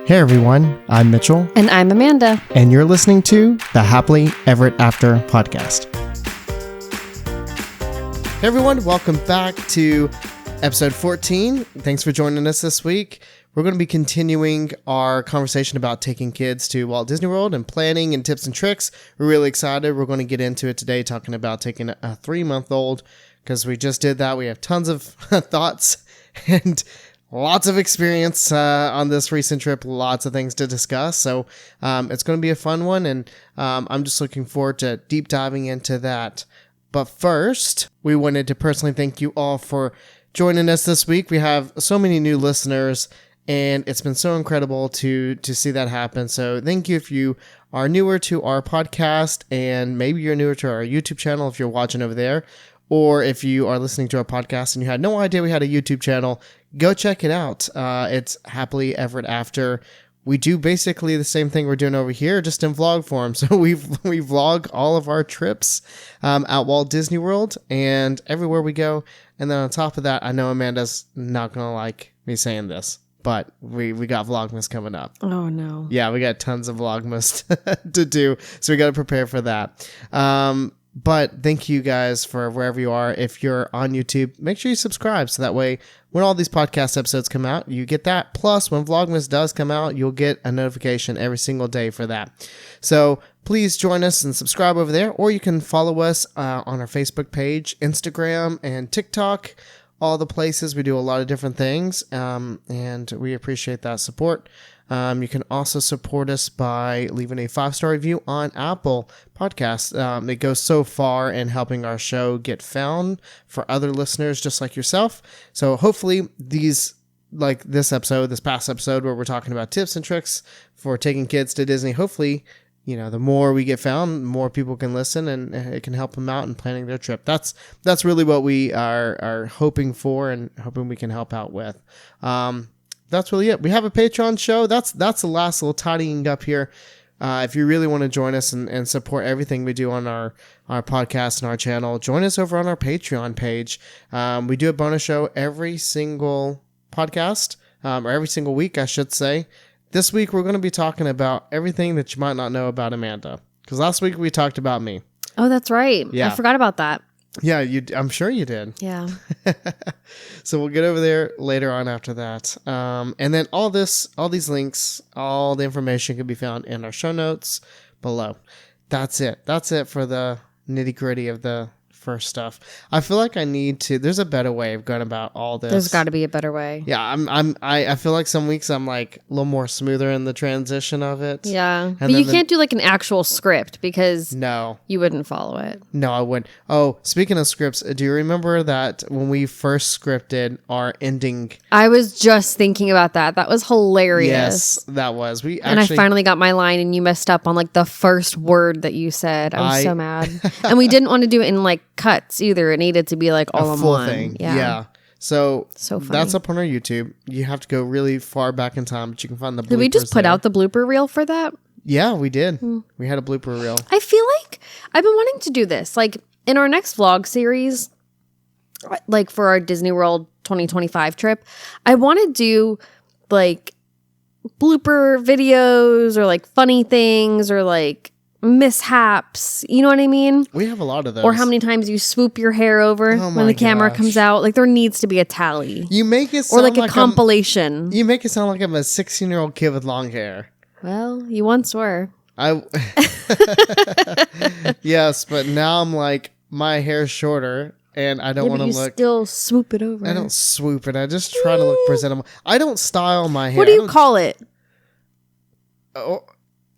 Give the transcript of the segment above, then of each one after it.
Hey everyone, I'm Mitchell. And I'm Amanda. And you're listening to the Happily Ever After podcast. Hey everyone, welcome back to episode 14. Thanks for joining us this week. We're going to be continuing our conversation about taking kids to Walt Disney World and planning and tips and tricks. We're really excited. We're going to get into it today talking about taking a 3-month-old because we just did that. We have tons of thoughts and lots of experience on this recent trip, lots of things to discuss. So it's going to be a fun one, and I'm just looking forward to deep diving into that. But first, we wanted to personally thank you all for joining us this week. We have so many new listeners, and it's been so incredible to see that happen. So thank you if you are newer to our podcast, and maybe you're newer to our YouTube channel if you're watching over there. Or if you are listening to our podcast and you had no idea we had a YouTube channel, go check it out. It's Happily Ever After. We do basically the same thing we're doing over here, just in vlog form. So we vlog all of our trips at Walt Disney World and everywhere we go. And then on top of that, I know Amanda's not going to like me saying this, but we got Vlogmas coming up. Oh, no. Yeah, we got tons of Vlogmas to do. So we got to prepare for that. But thank you guys for wherever you are. If you're on YouTube, make sure you subscribe so that way when all these podcast episodes come out, you get that. Plus, when Vlogmas does come out, you'll get a notification every single day for that. So please join us and subscribe over there, or you can follow us on our Facebook page, Instagram, and TikTok. All the places. We do a lot of different things, and we appreciate that support. You can also support us by leaving a 5-star review on Apple Podcasts. It goes so far in helping our show get found for other listeners just like yourself. So hopefully this past episode where we're talking about tips and tricks for taking kids to Disney, hopefully, the more we get found, more people can listen, and it can help them out in planning their trip. That's really what we are hoping for and hoping we can help out with. That's really it. We have a Patreon show. That's the last little tidying up here. If you really want to join us and support everything we do on our podcast and our channel, join us over on our Patreon page. We do a bonus show every single podcast, or every single week, I should say. This week, we're going to be talking about everything that you might not know about Amanda. Because last week, we talked about me. Oh, that's right. Yeah. I forgot about that. Yeah, I'm sure you did. Yeah. So we'll get over there later on after that. And then all these links, all the information can be found in our show notes below. That's it. That's it for the nitty gritty of the first stuff. I feel like there's a better way of going about all this. There's got to be a better way. Yeah, I feel like some weeks I'm like a little more smoother in the transition of it. Yeah. But you can't do like an actual script because you wouldn't follow it. No, I wouldn't. Oh, speaking of scripts, do you remember that when we first scripted our ending? I was just thinking about that. That was hilarious. Yes, that was. And I finally got my line and you messed up on like the first word that you said. I was so mad. And we didn't want to do it in like cuts either. It needed to be like all in one thing. Yeah. So funny. That's up on our YouTube. You have to go really far back in time, but you can find the bloopers. Did we just put out the blooper reel for that? Yeah, we did. We had a blooper reel. I feel like I've been wanting to do this. Like in our next vlog series, like for our Disney World 2025 trip, I want to do like blooper videos or like funny things or like mishaps, you know what I mean? We have a lot of those. Or how many times you swoop your hair over when the camera comes out. Like there needs to be a tally. You make it sound or like a compilation. You make it sound like I'm a 16-year-old kid with long hair. Well, you once were. Yes, but now I'm like my hair's shorter and I don't want to look. Still swoop it over. I don't swoop it. I just try to look presentable. I don't style my hair. What do you call it?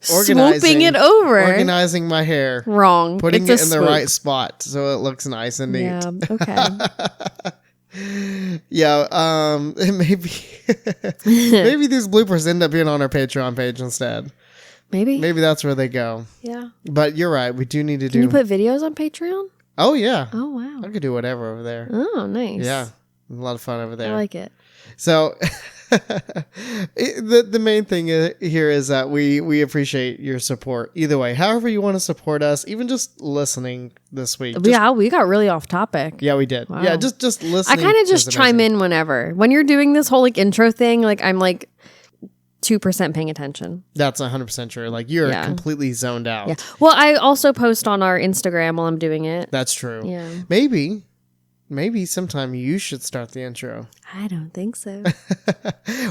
Swooping it over. Organizing my hair. Wrong. Putting it in the right spot so it looks nice and neat. Yeah, okay. Yeah, maybe these bloopers end up being on our Patreon page instead. Maybe that's where they go. Yeah. But you're right. We do need to Can you put videos on Patreon? Oh, yeah. Oh, wow. I could do whatever over there. Oh, nice. Yeah. A lot of fun over there. I like it. So the main thing here is that we appreciate your support either way. However you want to support us, even just listening this week. We got really off topic. Yeah, we did. Wow. Yeah, just listening. I kind of just chime in when you're doing this whole like intro thing. Like I'm like 2% paying attention. That's 100% true. Like, you're Yeah. completely zoned out. Yeah. Well, I also post on our Instagram while I'm doing it. That's true. Yeah. Maybe sometime you should start the intro. I don't think so.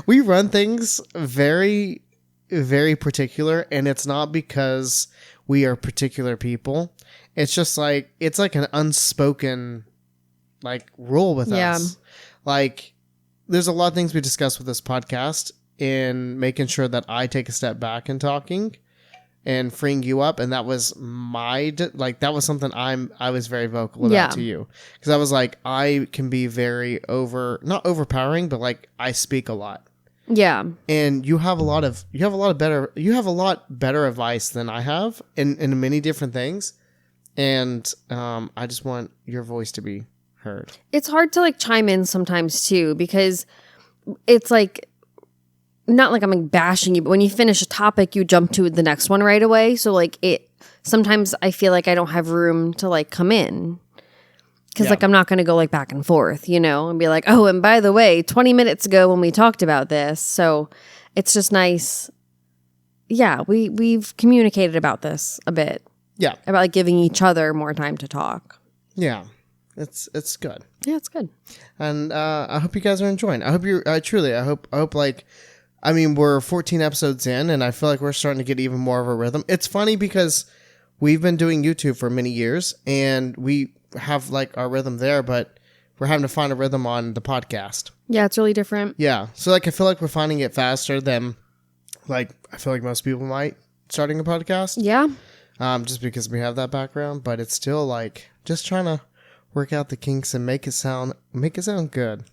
We run things very, very particular, and it's not because we are particular people. It's just like, it's like an unspoken like rule with Yeah. us. Like, there's a lot of things we discuss with this podcast in making sure that I take a step back in talking and freeing you up. And that was that was something I was very vocal about Yeah. to you. Cause I was like, I can be very not overpowering, but like I speak a lot. Yeah. And you have a lot better advice than I have in many different things. And I just want your voice to be heard. It's hard to like chime in sometimes too, because it's like, not like I'm like bashing you, but when you finish a topic, you jump to the next one right away. So like sometimes I feel like I don't have room to like come in. Because like I'm not going to go like back and forth, and be like, oh, and by the way, 20 minutes ago when we talked about this. So it's just nice. Yeah, we've communicated about this a bit. Yeah. About like giving each other more time to talk. Yeah. It's good. Yeah, it's good. And I hope you guys are enjoying. I hope we're 14 episodes in, and I feel like we're starting to get even more of a rhythm. It's funny because we've been doing YouTube for many years, and we have like our rhythm there, but we're having to find a rhythm on the podcast. Yeah, it's really different. Yeah. So like I feel like we're finding it faster than like I feel like most people might starting a podcast. Yeah. Just because we have that background, but it's still like just trying to work out the kinks and make it sound good.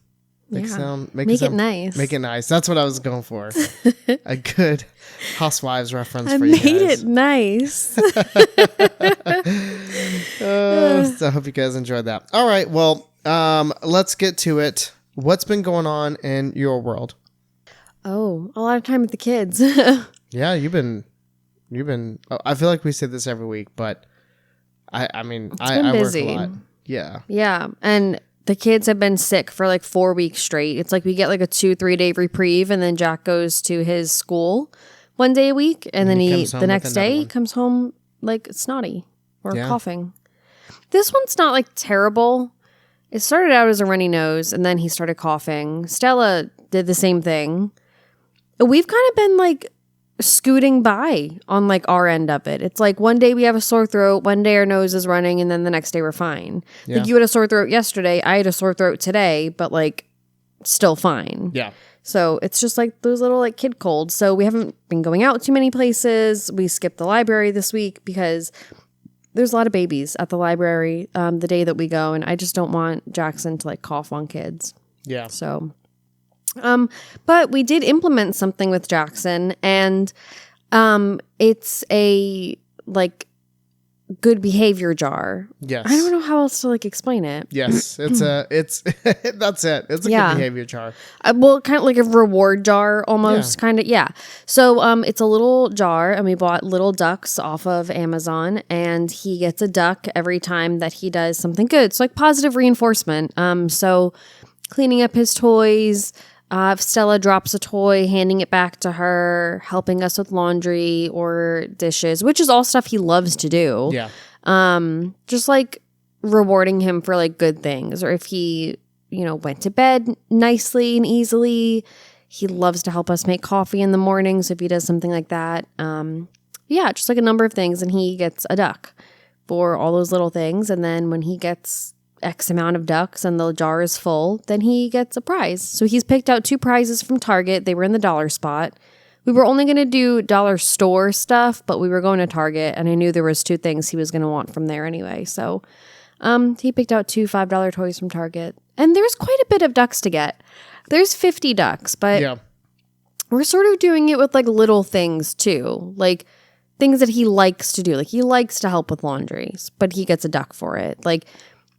Make it nice. Make it nice. That's what I was going for. A good Housewives reference I for you guys. made it nice. So I hope you guys enjoyed that. All right. Well, let's get to it. What's been going on in your world? Oh, a lot of time with the kids. Yeah, you've been. I feel like we say this every week, but I mean, I work a lot. Yeah. Yeah, and the kids have been sick for like 4 weeks straight. It's like we get like a 2-3 day reprieve, and then Jack goes to his school one day a week, and then the next day he comes home like snotty or coughing. This one's not like terrible. It started out as a runny nose, and then he started coughing. Stella did the same thing. We've kind of been like scooting by on like our end of it. It's like one day we have a sore throat, one day our nose is running, and then the next day we're fine. Yeah. Like you had a sore throat yesterday, I had a sore throat today, but like still fine. Yeah. So it's just like those little like kid colds. So we haven't been going out too many places. We skipped the library this week because there's a lot of babies at the library the day that we go, and I just don't want Jackson to like cough on kids. Yeah. So but we did implement something with Jackson, and it's a like good behavior jar. Yes. I don't know how else to like explain it. Yes, it's that's it. It's a good behavior jar. Well, kind of like a reward jar almost, kind of. Yeah. So it's a little jar, and we bought little ducks off of Amazon, and he gets a duck every time that he does something good. It's like positive reinforcement. So cleaning up his toys, if Stella drops a toy, handing it back to her, helping us with laundry or dishes, which is all stuff he loves to do. Yeah. Just like rewarding him for like good things, or if he, went to bed nicely and easily. He loves to help us make coffee in the mornings if he does something like that. Just like a number of things, and he gets a duck for all those little things. And then when he gets X amount of ducks and the jar is full, then he gets a prize. So he's picked out 2 prizes from Target. They were in the dollar spot. We were only going to do dollar store stuff, but we were going to Target, and I knew there was 2 things he was going to want from there anyway. So he picked out 2 $5 toys from Target. And there's quite a bit of ducks to get. There's 50 ducks, but we're sort of doing it with like little things too. Like things that he likes to do. Like he likes to help with laundry, but he gets a duck for it. Like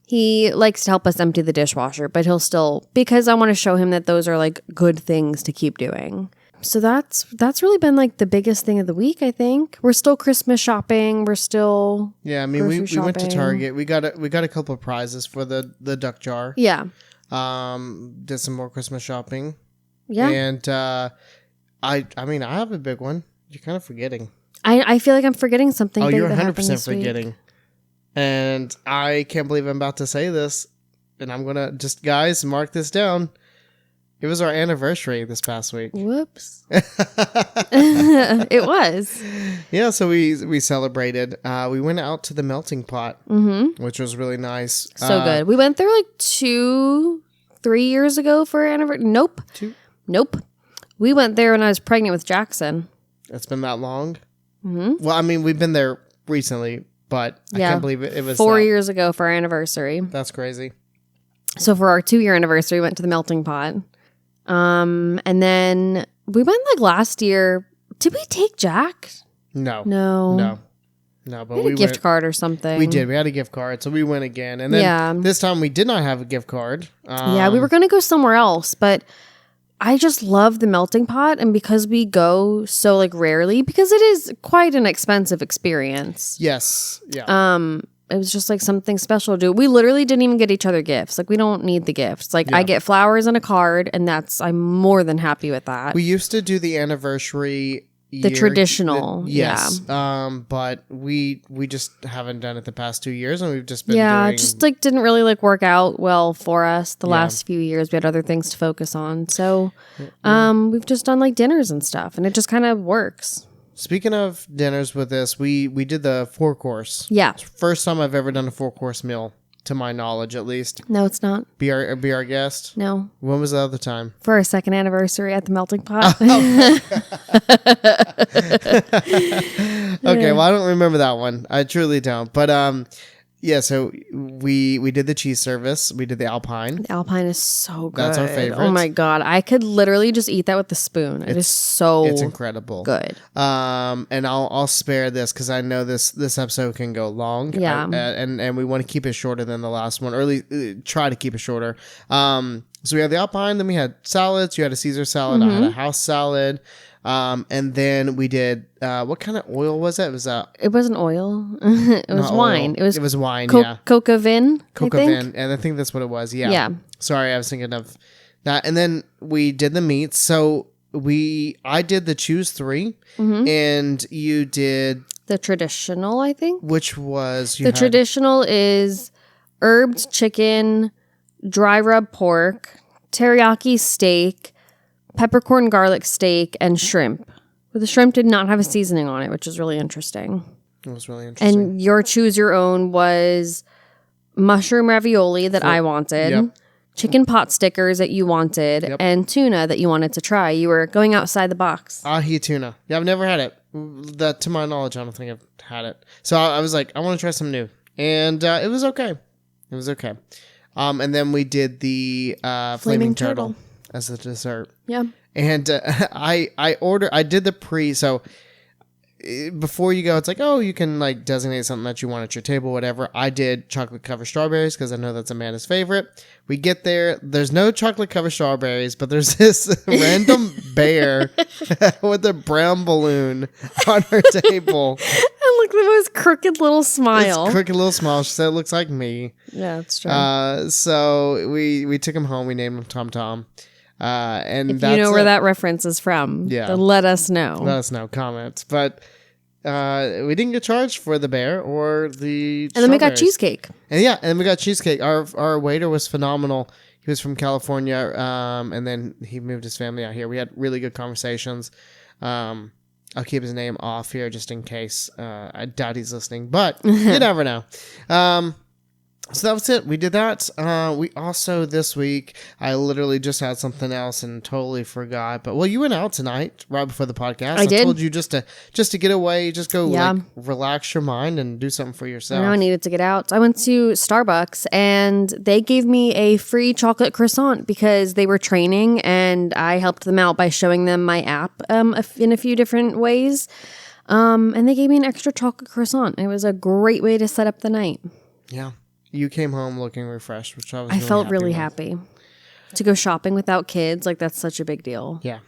he likes to help us empty the dishwasher, but he'll still, because I want to show him that those are like good things to keep doing. So that's really been like the biggest thing of the week, I think. We're still Christmas shopping. We're still we went to Target. We got a couple of prizes for the duck jar. Yeah. Did some more Christmas shopping. Yeah. And I mean, I have a big one. You're kind of forgetting. I feel like I'm forgetting something. Oh, big you're that happened 100% this week. forgetting. And I can't believe I'm about to say this. And I'm going to just, guys, mark this down. It was our anniversary this past week. Whoops. It was. Yeah, so we celebrated. We went out to the melting pot, which was really nice. So good. We went there like 2-3 years ago for our anniversary. Nope. Nope. We went there when I was pregnant with Jackson. It's been that long? Mm-hmm. Well, I mean, we've been there recently, but I can't believe it was 4 years ago for our anniversary. That's crazy. So for our 2-year anniversary, we went to the melting pot. And then we went like last year. Did we take Jack? No. But we had a gift card or something. We did. We had a gift card, so we went again. And then this time we did not have a gift card. We were going to go somewhere else, but I just love the melting pot. And because we go so like rarely, because it is quite an expensive experience. Yes. Yeah. It was just like something special to do. We literally didn't even get each other gifts. Like we don't need the gifts. Like I get flowers and a card, and I'm more than happy with that. We used to do the anniversary the traditional. Yes. But we just haven't done it the past 2 years, and we've just been doing... just like didn't really like work out well for us the last few years. We had other things to focus on. So we've just done like dinners and stuff, and it just kind of works. Speaking of dinners with this, we did the 4-course. Yeah. First time I've ever done a 4-course meal, to my knowledge at least. No, it's not. Be our guest? No. When was the other time? For our second anniversary at the melting pot. Okay, well, I don't remember that one. I truly don't. But yeah, so we did the cheese service. We did the Alpine. The Alpine is so good. That's our favorite. Oh my God. I could literally just eat that with a spoon. It's incredible. Good. And I'll spare this because I know this episode can go long. Yeah. And we want to keep it shorter than the last one, or at least try to keep it shorter. So we had the Alpine, then we had salads. You had a Caesar salad. I had a house salad. And then we did, what kind of oil was it? It wasn't oil. It was wine. Oil. It was wine, yeah. Coca Vin, and I think that's what it was, yeah. Yeah. Sorry, I was thinking of that. And then we did the meats. So I did the Choose 3, and you did... The traditional, I think. Which was... Traditional is herbed chicken, dry rub pork, teriyaki steak, peppercorn garlic steak, and shrimp. But the shrimp did not have a seasoning on it, which is really interesting. It was really interesting. And your choose your own was mushroom ravioli that I wanted, chicken pot stickers that you wanted, and tuna that you wanted to try. You were going outside the box. Ahi tuna. Yeah, I've never had it. That, to my knowledge, I don't think I've had it. So I was like, I want to try something new. And it was okay. It was okay. And then we did the flaming turtle as the dessert. Yeah. And I did the so before you go, it's like, oh, you can like designate something that you want at your table, whatever. I did chocolate covered strawberries because I know that's Amanda's favorite. We get there, there's no chocolate covered strawberries, but there's this random bear with a brown balloon on her table. And look, the most crooked little smile. It's crooked little smile. She said it looks like me. Yeah, that's true. So we took him home. We named him Tom Tom. And if you know where that reference is from, then let us know. Let us know. Comments. But we didn't get charged for the bear or the And then we got cheesecake. And then we got cheesecake. Our waiter was phenomenal. He was from California, and then he moved his family out here. We had really good conversations. I'll keep his name off here just in case. I doubt he's listening, but you never know. So that was it. We did that. We also, this week, I literally just had something else and totally forgot. But, well, you went out tonight right before the podcast. I did. Told you just to get away, just go like, relax your mind and do something for yourself. I needed to get out. I went to Starbucks and they gave me a free chocolate croissant because they were training and I helped them out by showing them my app in a few different ways. And they gave me an extra chocolate croissant. It was a great way to set up the night. Yeah. You came home looking refreshed, which I felt really happy. To go shopping without kids, like that's such a big deal. Yeah.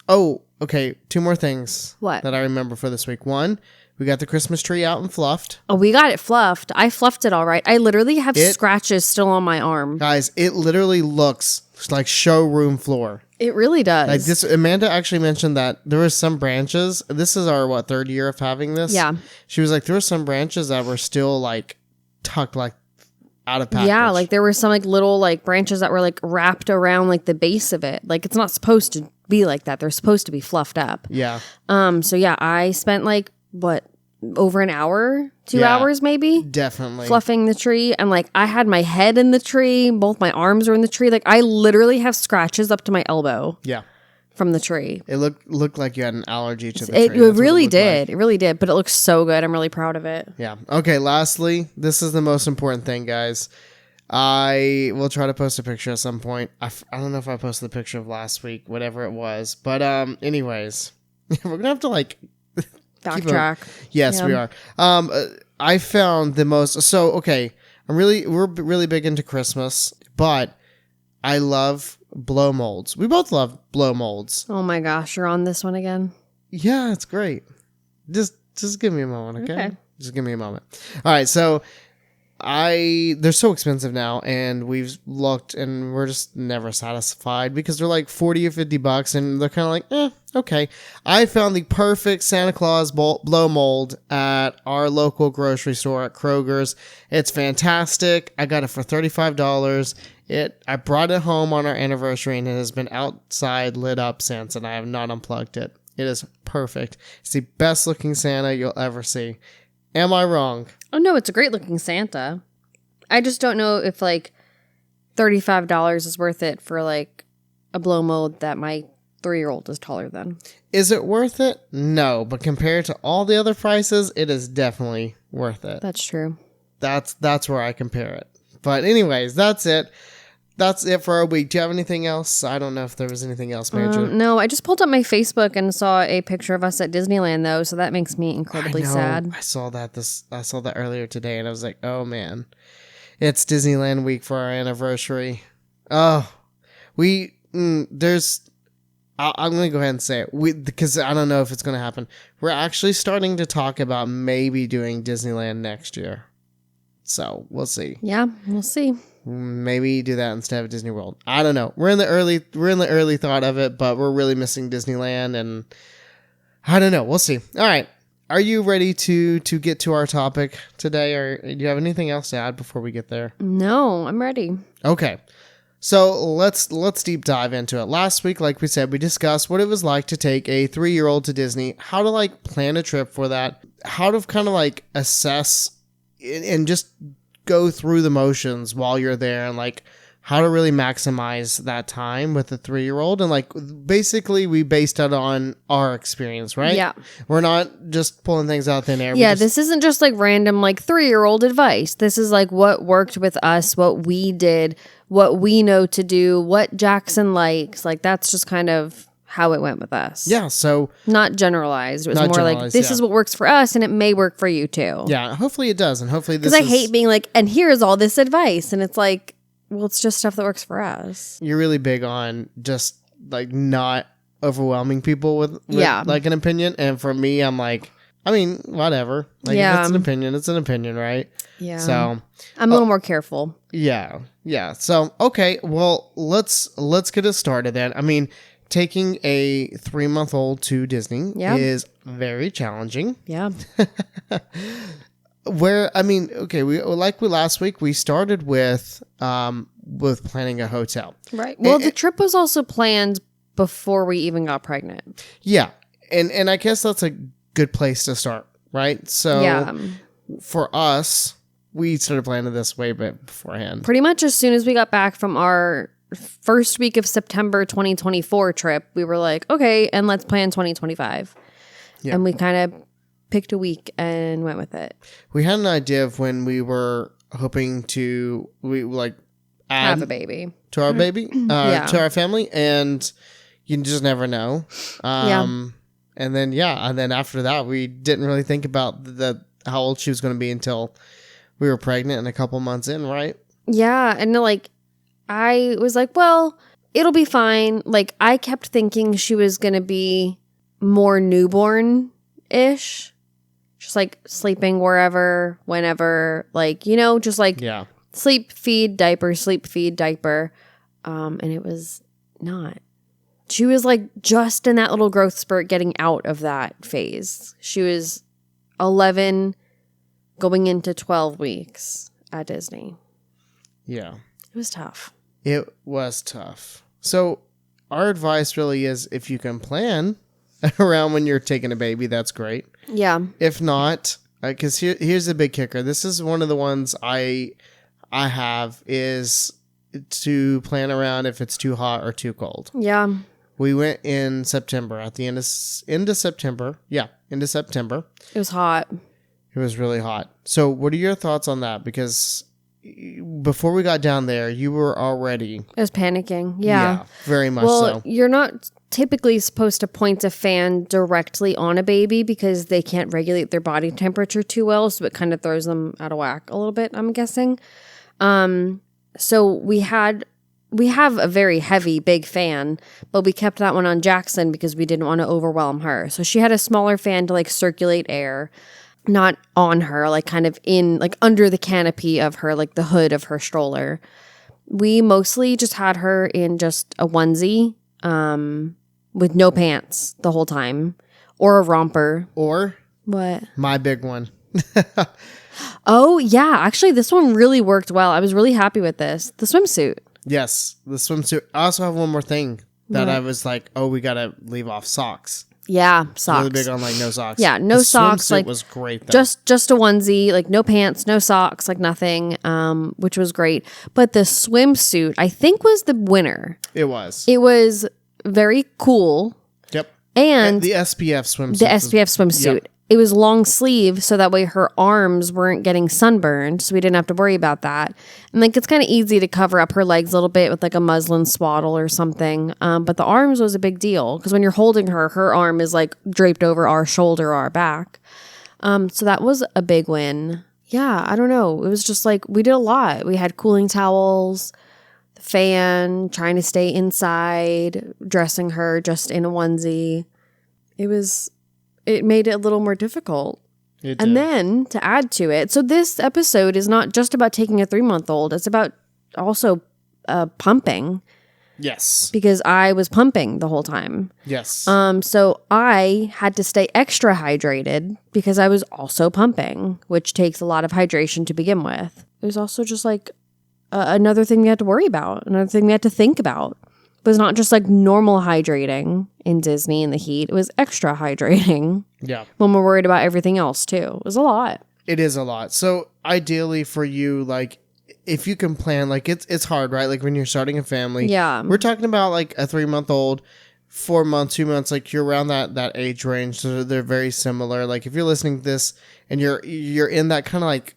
Oh, okay. 2 more things. What? That I remember for this week. 1, we got the Christmas tree out and fluffed. Oh, we got it fluffed. I fluffed it all right. I literally have scratches still on my arm. Guys, it literally looks like showroom floor. It really does. Like this, Amanda actually mentioned that there were some branches. This is our third year of having this. Yeah. She was like, there were some branches that were still like tucked like out of package. Yeah, like there were some like little like branches that were like wrapped around like the base of it. Like it's not supposed to be like that. They're supposed to be fluffed up. Yeah. So yeah, I spent like over an hour, 2 Yeah. hours maybe, Definitely. fluffing the tree, and like I had my head in the tree, both my arms were in the tree. Like I literally have scratches up to my elbow Yeah. from the tree. It looked like you had an allergy to the It tree. That's what really looked like. did. It really did. But it looks so good. I'm really proud of it. Yeah. Okay. Lastly, this is the most important thing, guys. I will try to post a picture at some point. I don't know if I posted the picture of last week, whatever it was. But anyways, we're gonna have to like Backtrack. Yes, Yeah. we are. I found the most. So okay, we're really big into Christmas, but I love blow molds. We both love blow molds. Oh my gosh, you're on this one again. Yeah, it's great. Just give me a moment, okay? Okay. Just give me a moment. All right, so they're so expensive now, and we've looked and we're just never satisfied because they're like $40 or $50 and they're kind of like, okay. I found the perfect Santa Claus blow mold at our local grocery store at Kroger's. It's fantastic. I got it for $35. I brought it home on our anniversary and it has been outside lit up since, and I have not unplugged it. It is perfect. It's the best looking Santa you'll ever see. Am I wrong? Oh no, it's a great looking Santa. I just don't know if like $35 is worth it for like a blow mold that my 3-year-old is taller than. Is it worth it? No, but compared to all the other prices, it is definitely worth it. That's true. That's where I compare it. But anyways, that's it. That's it for our week. Do you have anything else? I don't know if there was anything else major. No, I just pulled up my Facebook and saw a picture of us at Disneyland though, so that makes me incredibly I know. sad. I saw that earlier today, and I was like, oh man, it's Disneyland week for our anniversary. Oh, I'm gonna go ahead and say it because I don't know if it's gonna happen. We're actually starting to talk about maybe doing Disneyland next year, so we'll see. Yeah, we'll see. Maybe do that instead of Disney World. I don't know. We're in the early thought of it, but we're really missing Disneyland, and I don't know. We'll see. All right. Are you ready to get to our topic today, or do you have anything else to add before we get there? No, I'm ready. Okay. So let's deep dive into it. Last week, like we said, we discussed what it was like to take a 3-year-old to Disney, how to like plan a trip for that, how to kind of like assess and just go through the motions while you're there, and like how to really maximize that time with a 3-year-old. And like basically we based it on our experience, right? Yeah. We're not just pulling things out of thin air. Yeah, this isn't just like random like 3-year-old advice. This is like what worked with us, what we did, what we know to do, what Jackson likes. Like that's just kind of how it went with us. Yeah. So Not generalized. It was Not more like generalized, this yeah. is what works for us and it may work for you too. yeah, hopefully it does. And hopefully this Because I is, hate being like, and here's all this advice. And it's like, well, it's just stuff that works for us. you're really big on just like not overwhelming people with Yeah. like an opinion. And for me, I'm like, I mean, whatever. Like if Yeah. it's an opinion, it's an opinion, right? Yeah. So I'm a little more careful. yeah. So okay, well let's get it started then. I mean, taking a 3-month-old to Disney Yeah. is very challenging. Yeah. Last week we started with planning a hotel. Right. Well, the trip was also planned before we even got pregnant. Yeah. And I guess that's a good place to start, right? So Yeah. for us, we started planning this way beforehand. Pretty much as soon as we got back from our first week of September 2024 trip, we were like, okay, and let's plan 2025. Yeah. And we kind of picked a week and went with it. We had an idea of when we were hoping to add Have a baby. to our baby, Yeah. to our family, and you just never know. And then after that, we didn't really think about how old she was going to be until we were pregnant and a couple months in, right? Yeah. And like, I was like, well, it'll be fine. Like, I kept thinking she was going to be more newborn-ish. Just like sleeping wherever, whenever, like, you know, just like Yeah. sleep, feed, diaper, sleep, feed, diaper. And it was not. she was like just in that little growth spurt getting out of that phase. She was 11 going into 12 weeks at Disney. Yeah. It was tough. It was tough. So our advice really is if you can plan around when you're taking a baby, that's great. Yeah. If not, because here's the big kicker. This is one of the ones I have is to plan around if it's too hot or too cold. Yeah. We went in September at the end of September. Yeah, into September. It was hot. It was really hot. So what are your thoughts on that? Because before we got down there, you were already... I was panicking. Yeah. Very much well, so. You're not typically supposed to point a fan directly on a baby because they can't regulate their body temperature too well. So it kind of throws them out of whack a little bit, I'm guessing. So we have a very heavy, big fan, but we kept that one on Jackson because we didn't want to overwhelm her. So she had a smaller fan to like circulate air, not on her, like kind of in, like under the canopy of her, like the hood of her stroller. We mostly just had her in just a onesie, with no pants the whole time, or a romper. Or What? my big one. Oh, yeah. Actually, this one really worked well. I was really happy with this. The swimsuit. Yes, the swimsuit. I also have one more thing that What? I was like, oh, we got to leave off socks. Yeah, socks. Really big on like no socks. Yeah, no The socks, swimsuit like, was great though. Just a onesie, like no pants, no socks, like nothing, which was great. But the swimsuit, I think, was the winner. It was. It was very cool. Yep. And the SPF swimsuit. the SPF swimsuit. Yep. It was long sleeve, so that way her arms weren't getting sunburned, so we didn't have to worry about that. And like it's kind of easy to cover up her legs a little bit with like a muslin swaddle or something. But the arms was a big deal because when you're holding her, her arm is like draped over our shoulder or our back. So that was a big win. Yeah, I don't know. It was just like we did a lot. We had cooling towels, the fan, trying to stay inside, dressing her just in a onesie. It made it a little more difficult. It And did. then to add to it, so this episode is not just about taking a 3-month-old. It's about also pumping Yes. because I was pumping the whole time. Yes. So I had to stay extra hydrated because I was also pumping, which takes a lot of hydration to begin with. It was also just like another thing we had to worry about, another thing we had to think about. It was not just like normal hydrating in Disney in the heat. It was extra hydrating yeah. when we're worried about everything else too. It was a lot. It is a lot. So ideally for you, like if you can plan, like it's hard, right? Like when you're starting a family. Yeah. We're talking about like a 3-month-old, 4 months, 2 months, like you're around that age range. So they're very similar. Like if you're listening to this and you're in that kind of like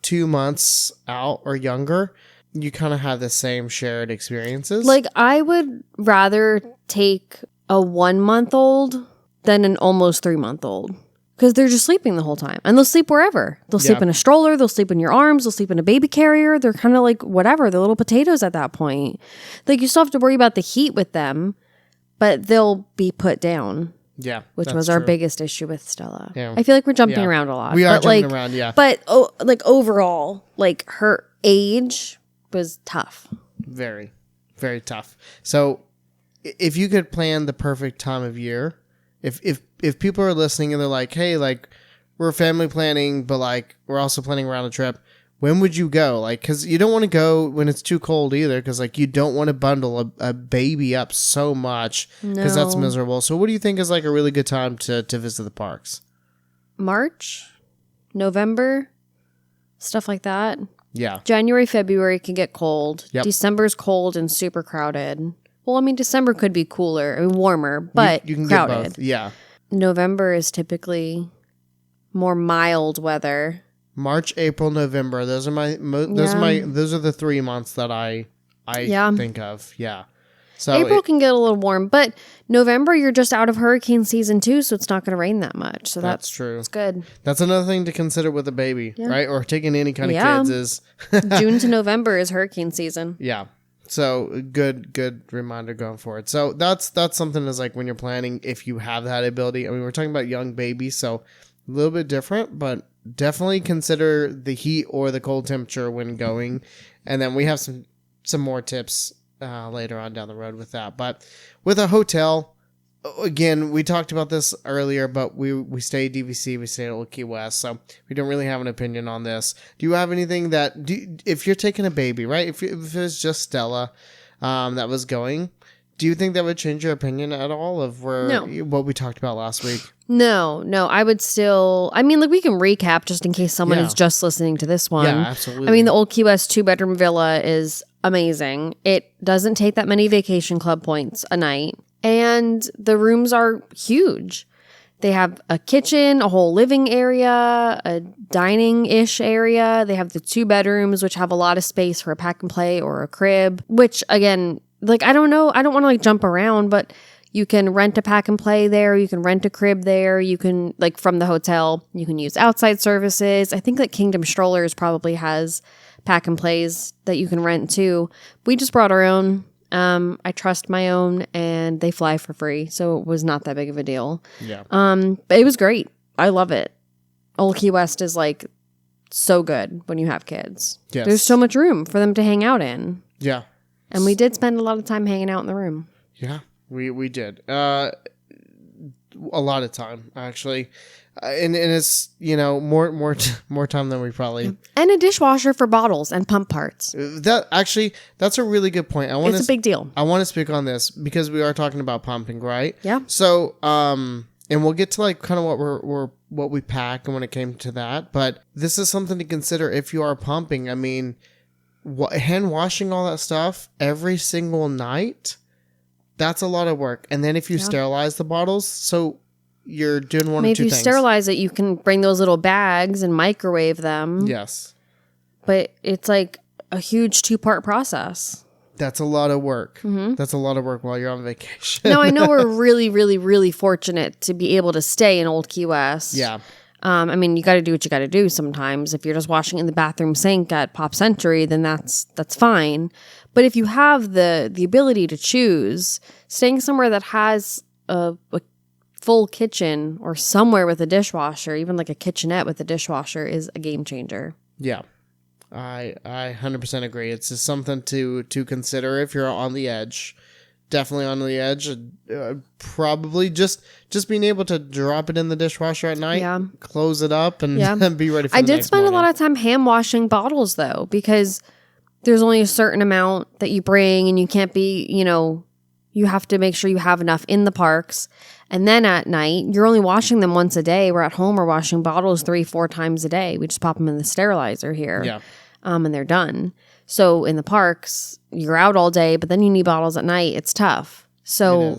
2 months out or younger, you kind of have the same shared experiences. Like I would rather take a 1-month-old than an almost 3-month-old because they're just sleeping the whole time and they'll sleep wherever. They'll sleep Yeah. in a stroller. They'll sleep in your arms. They'll sleep in a baby carrier. They're kind of like whatever. They're little potatoes at that point. Like you still have to worry about the heat with them, but they'll be put down, yeah, which that's was our true. biggest issue with Stella. Yeah. I feel like we're jumping Yeah. around a lot. We are but jumping like, around, yeah. But like overall, like her age was tough. Very, very tough. So if you could plan the perfect time of year, if people are listening and they're like, hey, like we're family planning, but like we're also planning around a trip, when would you go? Like, because you don't want to go when it's too cold either, because like you don't want to bundle a baby up so much because that's No. miserable. So what do you think is like a really good time to visit the parks? March, November, stuff like that. Yeah. January, February can get cold. Yep. December's cold and super crowded. Well, I mean, December could be cooler, I mean, warmer, but you can crowded. get both. Yeah. November is typically more mild weather. March, April, November. Those are those are the 3 months that I Yeah. think of. Yeah. So April can get a little warm, but November you're just out of hurricane season too, so it's not going to rain that much. So that's that's true. good. That's another thing to consider with a baby, right? Or taking any kind of Yeah. kids is June to November is hurricane season. yeah. So good reminder going forward. So that's something is like when you're planning, if you have that ability. I mean, we're talking about young babies, so a little bit different, but definitely consider the heat or the cold temperature when going. And then we have some more tips later on down the road with that. But with a hotel, again, we talked about this earlier, but we stay at DVC, we stay at Old Key West, so we don't really have an opinion on this. Do you have anything that, if you're taking a baby, right? If it was just Stella that was going, do you think that would change your opinion at all of what we talked about last week? No, I would still, I mean, like we can recap just in case someone is just listening to this one. Yeah, absolutely. I mean, the Old Key West 2-bedroom villa is amazing. It doesn't take that many vacation club points a night, and the rooms are huge. They have a kitchen, a whole living area, a dining-ish area. They have the 2 bedrooms, which have a lot of space for a pack and play or a crib, which again, like, I don't know, I don't want to like jump around, but you can rent a pack and play there. You can rent a crib there. You can, like, from the hotel, you can use outside services. I think that Kingdom Strollers probably has pack and plays that you can rent too. We just brought our own. I trust my own, and they fly for free, so it was not that big of a deal. Yeah. But it was great. I love it. Old Key West is like so good when you have kids. Yes. There's so much room for them to hang out in. Yeah. And we did spend a lot of time hanging out in the room. Yeah, we did. A lot of time, actually. And it's, more time than we probably... And a dishwasher for bottles and pump parts. That's a really good point. It's a big deal. I want to speak on this because we are talking about pumping, right? Yeah. So, and we'll get to like kind of what we pack and when it came to that. But this is something to consider if you are pumping. I mean, hand washing all that stuff every single night, that's a lot of work. And then if you sterilize the bottles, so you're doing one of two things. If you sterilize it, you can bring those little bags and microwave them. Yes. But it's like a huge 2-part process. That's a lot of work. Mm-hmm. That's a lot of work while you're on vacation. Now, I know we're really, really, really fortunate to be able to stay in Old Key West. Yeah. I mean, you got to do what you got to do sometimes. If you're just washing in the bathroom sink at Pop Century, then that's fine. But if you have the ability to choose, staying somewhere that has a full kitchen or somewhere with a dishwasher, even like a kitchenette with a dishwasher, is a game changer. Yeah. I 100% agree. It's just something to consider if you're on the edge. Definitely on the edge. Probably just being able to drop it in the dishwasher at night, close it up, and be ready for the next morning. I did spend a lot of time hand washing bottles, though, because there's only a certain amount that you bring, and you can't be, you have to make sure you have enough in the parks. And then at night, you're only washing them once a day. We're at home, we're washing bottles 3-4 times a day. We just pop them in the sterilizer here. Yeah. And they're done. So in the parks, you're out all day, but then you need bottles at night. It's tough. So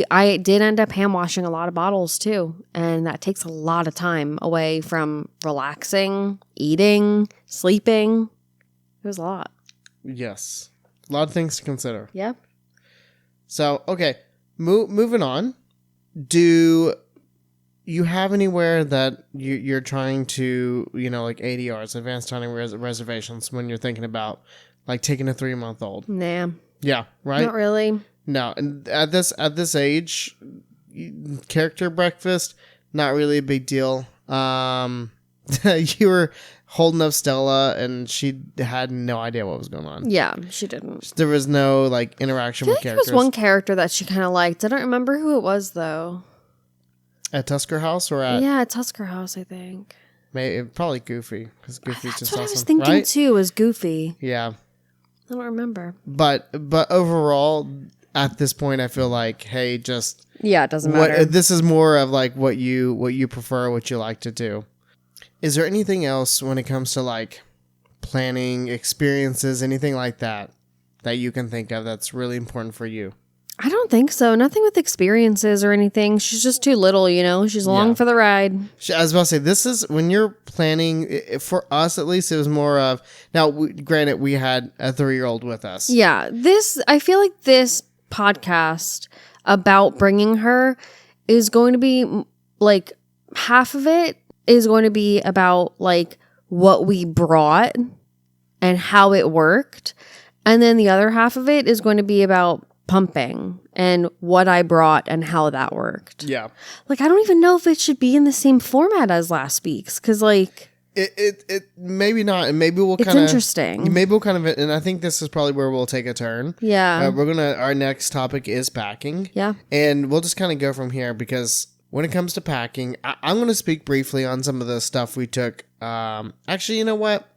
I did end up hand washing a lot of bottles too. And that takes a lot of time away from relaxing, eating, sleeping. It was a lot. Yes. A lot of things to consider. Yep. So, okay. Moving on. Do you have anywhere that you're trying to, like ADRs, advanced dining reservations, when you're thinking about like taking a 3-month-old? Nah. Yeah, right? Not really. No. And at this age, character breakfast, not really a big deal. You were holding up Stella and she had no idea what was going on. Yeah, she didn't. There was no like interaction with characters. There was one character that she kind of liked. I don't remember who it was though. At Tusker House or at... Yeah, at Tusker House, I think. Probably Goofy, because Goofy's just awesome. That's what I was thinking too, was Goofy. Yeah. I don't remember. But overall, at this point, I feel like, hey, just... Yeah, it doesn't matter. This is more of like what you prefer, what you like to do. Is there anything else when it comes to like planning, experiences, anything like that you can think of that's really important for you? I don't think so. Nothing with experiences or anything. She's just too little, She's along for the ride. I was about to say, this is when you're planning, for us at least, it was more of... Now, granted, we had a 3-year-old with us. Yeah. I feel like this podcast about bringing her is going to be like half of it is going to be about like what we brought and how it worked. And then the other half of it is going to be about pumping and what I brought and how that worked. Yeah. Like, I don't even know if it should be in the same format as last week's, because like... It maybe not, and maybe we'll It's kind of interesting. Maybe we'll kind of, and I think this is probably where we'll take a turn. Yeah. Our next topic is packing. Yeah. And we'll just kind of go from here because when it comes to packing, I'm going to speak briefly on some of the stuff we took. Actually, you know what?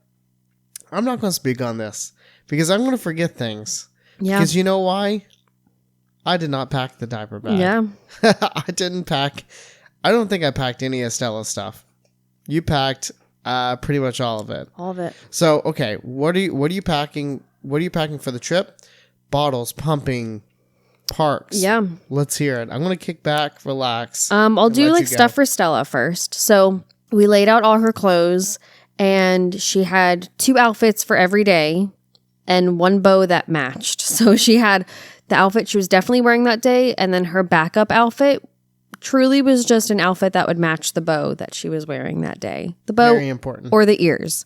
I'm not going to speak on this because I'm going to forget things. Yeah. Because you know why? I did not pack the diaper bag. Yeah. I didn't pack. I don't think I packed any of Stella's stuff. You packed pretty much all of it. All of it. So, okay, what are you packing? What are you packing for the trip? Bottles, pumping, parks. Yeah. Let's hear it. I'm gonna kick back, relax. I'll do let like you go. stuff for Stella first. So we laid out all her clothes, and she had 2 outfits for every day and 1 bow that matched. So she had the outfit she was definitely wearing that day, and then her backup outfit truly was just an outfit that would match the bow that she was wearing that day. The bow Very important. or the ears.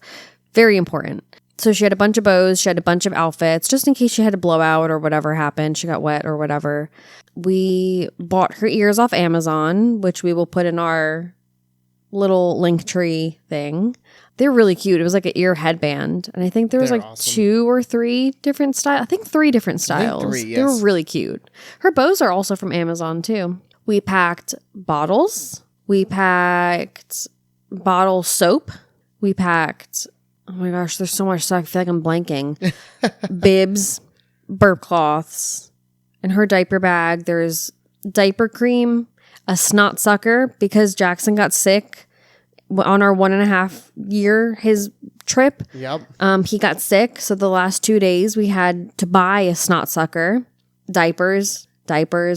Very important. So she had a bunch of bows, she had a bunch of outfits, just in case she had a blowout or whatever happened, she got wet or whatever. We bought her ears off Amazon, which we will put in our little Linktree thing. They're really cute. It was like an ear headband. And I think there was They're like awesome. 2 or 3 different styles. I think 3 different styles. 3, They were yes. really cute. Her bows are also from Amazon too. We packed bottles. We packed bottle soap. We packed, oh my gosh, there's so much stuff. I feel like I'm blanking. Bibs, burp cloths. In her diaper bag, there's diaper cream, a snot sucker because Jackson got sick on our 1.5 year, his trip. Yep. He got sick. So the last 2 days we had to buy a snot sucker, diapers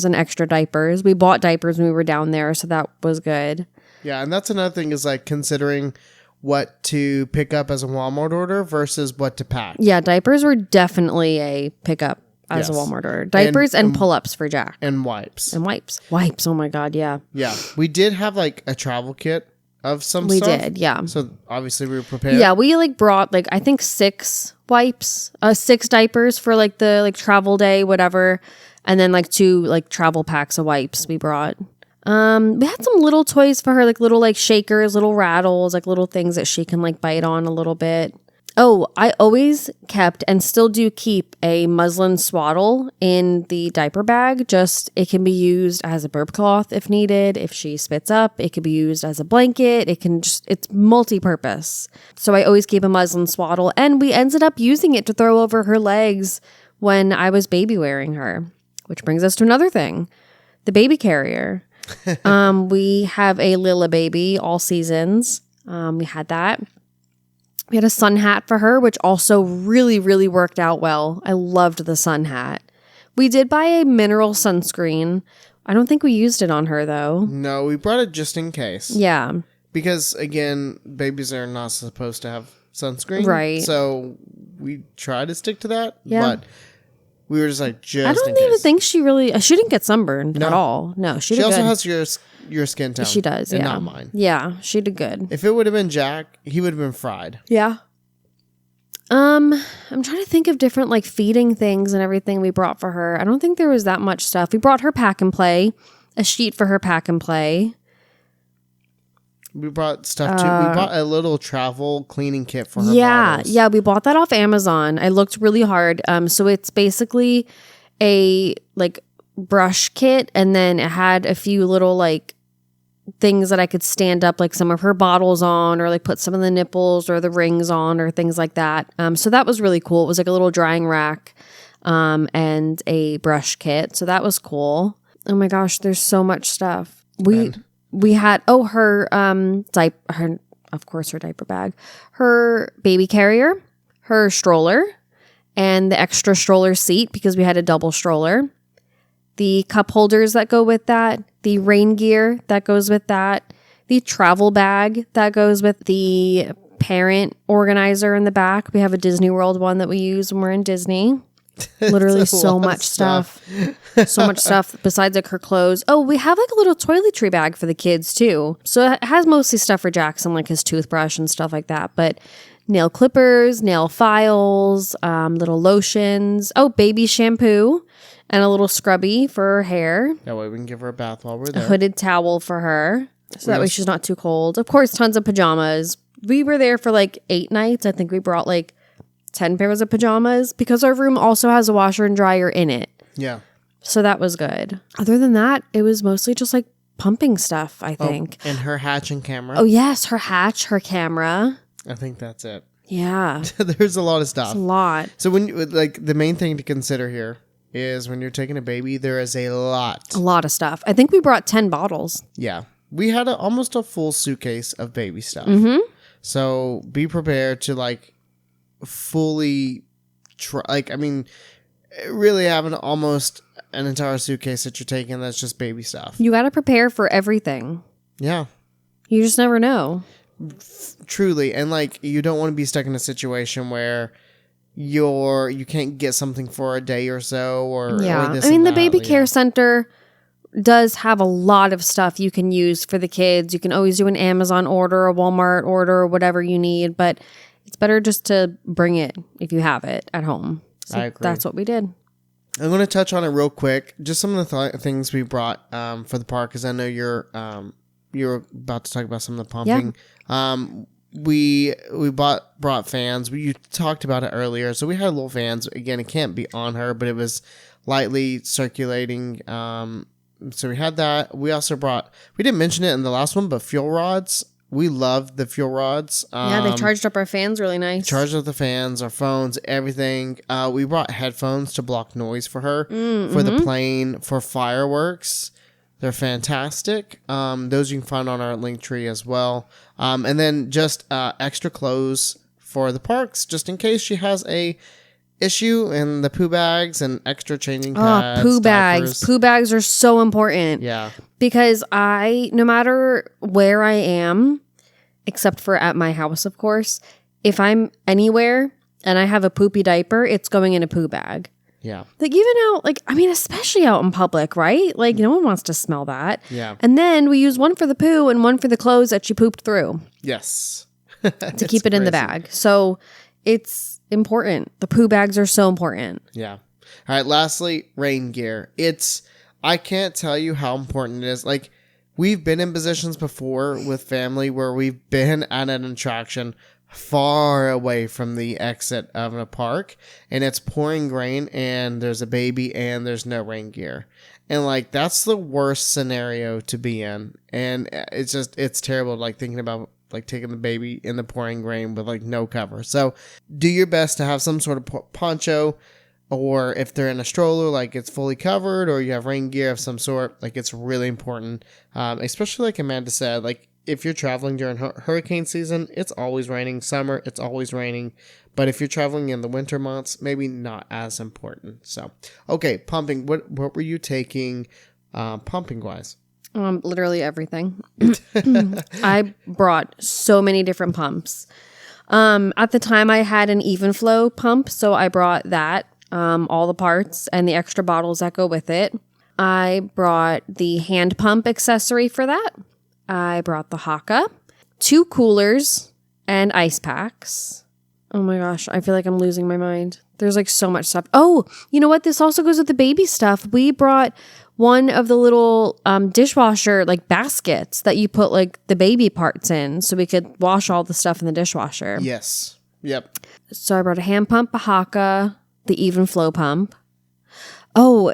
and extra diapers. We bought diapers when we were down there. So that was good. Yeah, and that's another thing is like considering what to pick up as a Walmart order versus what to pack. Yeah. Diapers were definitely a pickup as a Yes. Walmart order. Diapers and pull-ups for Jack. And wipes. And wipes. Wipes. Oh my God. Yeah. Yeah. We did have like a travel kit of some We stuff. did. Yeah. So obviously we were prepared. Yeah, we like brought like I think 6 wipes, 6 diapers for like the like travel day, whatever, and then like 2 like travel packs of wipes we brought. We had some little toys for her, like little like shakers, little rattles, like little things that she can like bite on a little bit. Oh, I always kept and still do keep a muslin swaddle in the diaper bag. Just it can be used as a burp cloth if needed. If she spits up, it could be used as a blanket. It's multi-purpose. So I always keep a muslin swaddle, and we ended up using it to throw over her legs when I was baby wearing her, which brings us to another thing, the baby carrier. We have a Lila baby all seasons. We had that. We had a sun hat for her, which also really, really worked out well. I loved the sun hat. We did buy a mineral sunscreen. I don't think we used it on her, though. No, we brought it just in case. Yeah. Because, again, babies are not supposed to have sunscreen. Right. So we try to stick to that. Yeah. But we were just like, just I don't in even case. think she she didn't get sunburned at all. No, she She did also good. has your skin tone. She does, and yeah. not mine. Yeah, she did good. If it would have been Jack, he would have been fried. Yeah. I'm trying to think of different like feeding things and everything we brought for her. I don't think there was that much stuff. We brought her pack and play, a sheet for her pack and play. We brought stuff too. We bought a little travel cleaning kit for her Yeah, bottles. yeah, we bought that off Amazon. I looked really hard. So it's basically a like brush kit, and then it had a few little like things that I could stand up like some of her bottles on, or like put some of the nipples or the rings on, or things like that. So that was really cool. It was like a little drying rack and a brush kit. So that was cool. Oh my gosh, there's so much stuff. We had her diaper, of course her diaper bag, her baby carrier, her stroller, and the extra stroller seat because we had a double stroller. The cup holders that go with that, the rain gear that goes with that, the travel bag that goes with the parent organizer in the back. We have a Disney World one that we use when we're in Disney. Literally It's a so lot of much stuff. So much stuff besides like her clothes. Oh, we have like a little toiletry bag for the kids too. So it has mostly stuff for Jackson, like his toothbrush and stuff like that. But nail clippers, nail files, little lotions. Oh, baby shampoo and a little scrubby for her hair. That way we can give her a bath while we're A there. hooded towel for her. So that way she's not too cold. Of course, tons of pajamas. we were there for like 8 nights. I think we brought like 10 pairs of pajamas because our room also has a washer and dryer in it. Yeah. So that was good. Other than that, it was mostly just like pumping stuff, I think. And her hatching camera. Oh, yes. Her hatch, her camera. I think that's it. Yeah. There's a lot of stuff. It's a lot. So when you, like the main thing to consider here is when you're taking a baby, there is a lot. A lot of stuff. I think we brought 10 bottles. Yeah. We had almost a full suitcase of baby stuff. Mm-hmm. So be prepared to like fully really having almost an entire suitcase that you're taking that's just baby stuff. You got to prepare for everything. Yeah. You just never know. Truly. And like you don't want to be stuck in a situation where you can't get something for a day or so or this I mean, and the that. baby care center does have a lot of stuff you can use for the kids. You can always do an Amazon order, a Walmart order, whatever you need, but it's better just to bring it if you have it at home. So I agree. That's what we did. I'm going to touch on it real quick. Just some of the things we brought for the park, because I know you're about to talk about some of the pumping. Yeah. We brought fans. You talked about it earlier. So we had little fans. Again, it can't be on her, but it was lightly circulating. So we had that. We also brought, we didn't mention it in the last one, but fuel rods. We loved the fuel rods. They charged up our fans really nice. Charged up the fans, our phones, everything. We brought headphones to block noise for her, for the plane, for fireworks. They're fantastic. Those you can find on our link tree as well. And then just extra clothes for the parks, just in case she has a issue, and the poo bags and extra changing pads. Poo bags. Diapers. Poo bags are so important. Yeah. Because no matter where I am, except for at my house, of course, if I'm anywhere and I have a poopy diaper, it's going in a poo bag. Yeah. Like even out, especially out in public, right? Like no one wants to smell that. Yeah. And then we use one for the poo and one for the clothes that she pooped through. Yes. To keep it in the bag. So it's important. The poo bags are so important. Yeah. All right. Lastly, rain gear. I can't tell you how important it is. Like, we've been in positions before with family where we've been at an attraction far away from the exit of a park, and it's pouring rain, and there's a baby, and there's no rain gear. And, like, that's the worst scenario to be in. And it's terrible, like, thinking about, like, taking the baby in the pouring rain with, like, no cover. So, do your best to have some sort of poncho. Or if they're in a stroller, like it's fully covered, or you have rain gear of some sort, like it's really important. Especially like Amanda said, like if you're traveling during hurricane season, it's always raining. Summer, it's always raining. But if you're traveling in the winter months, maybe not as important. So, okay, pumping. What were you taking pumping wise? Literally everything. I brought so many different pumps. At the time I had an even flow pump, so I brought that. All the parts and the extra bottles that go with it. I brought the hand pump accessory for that. I brought the Haka, 2 coolers, and ice packs. Oh my gosh, I feel like I'm losing my mind. There's like so much stuff. Oh, you know what? This also goes with the baby stuff. We brought one of the little dishwasher like baskets that you put like the baby parts in so we could wash all the stuff in the dishwasher. Yes. Yep. So I brought a hand pump, a Haka, the even flow pump. Oh,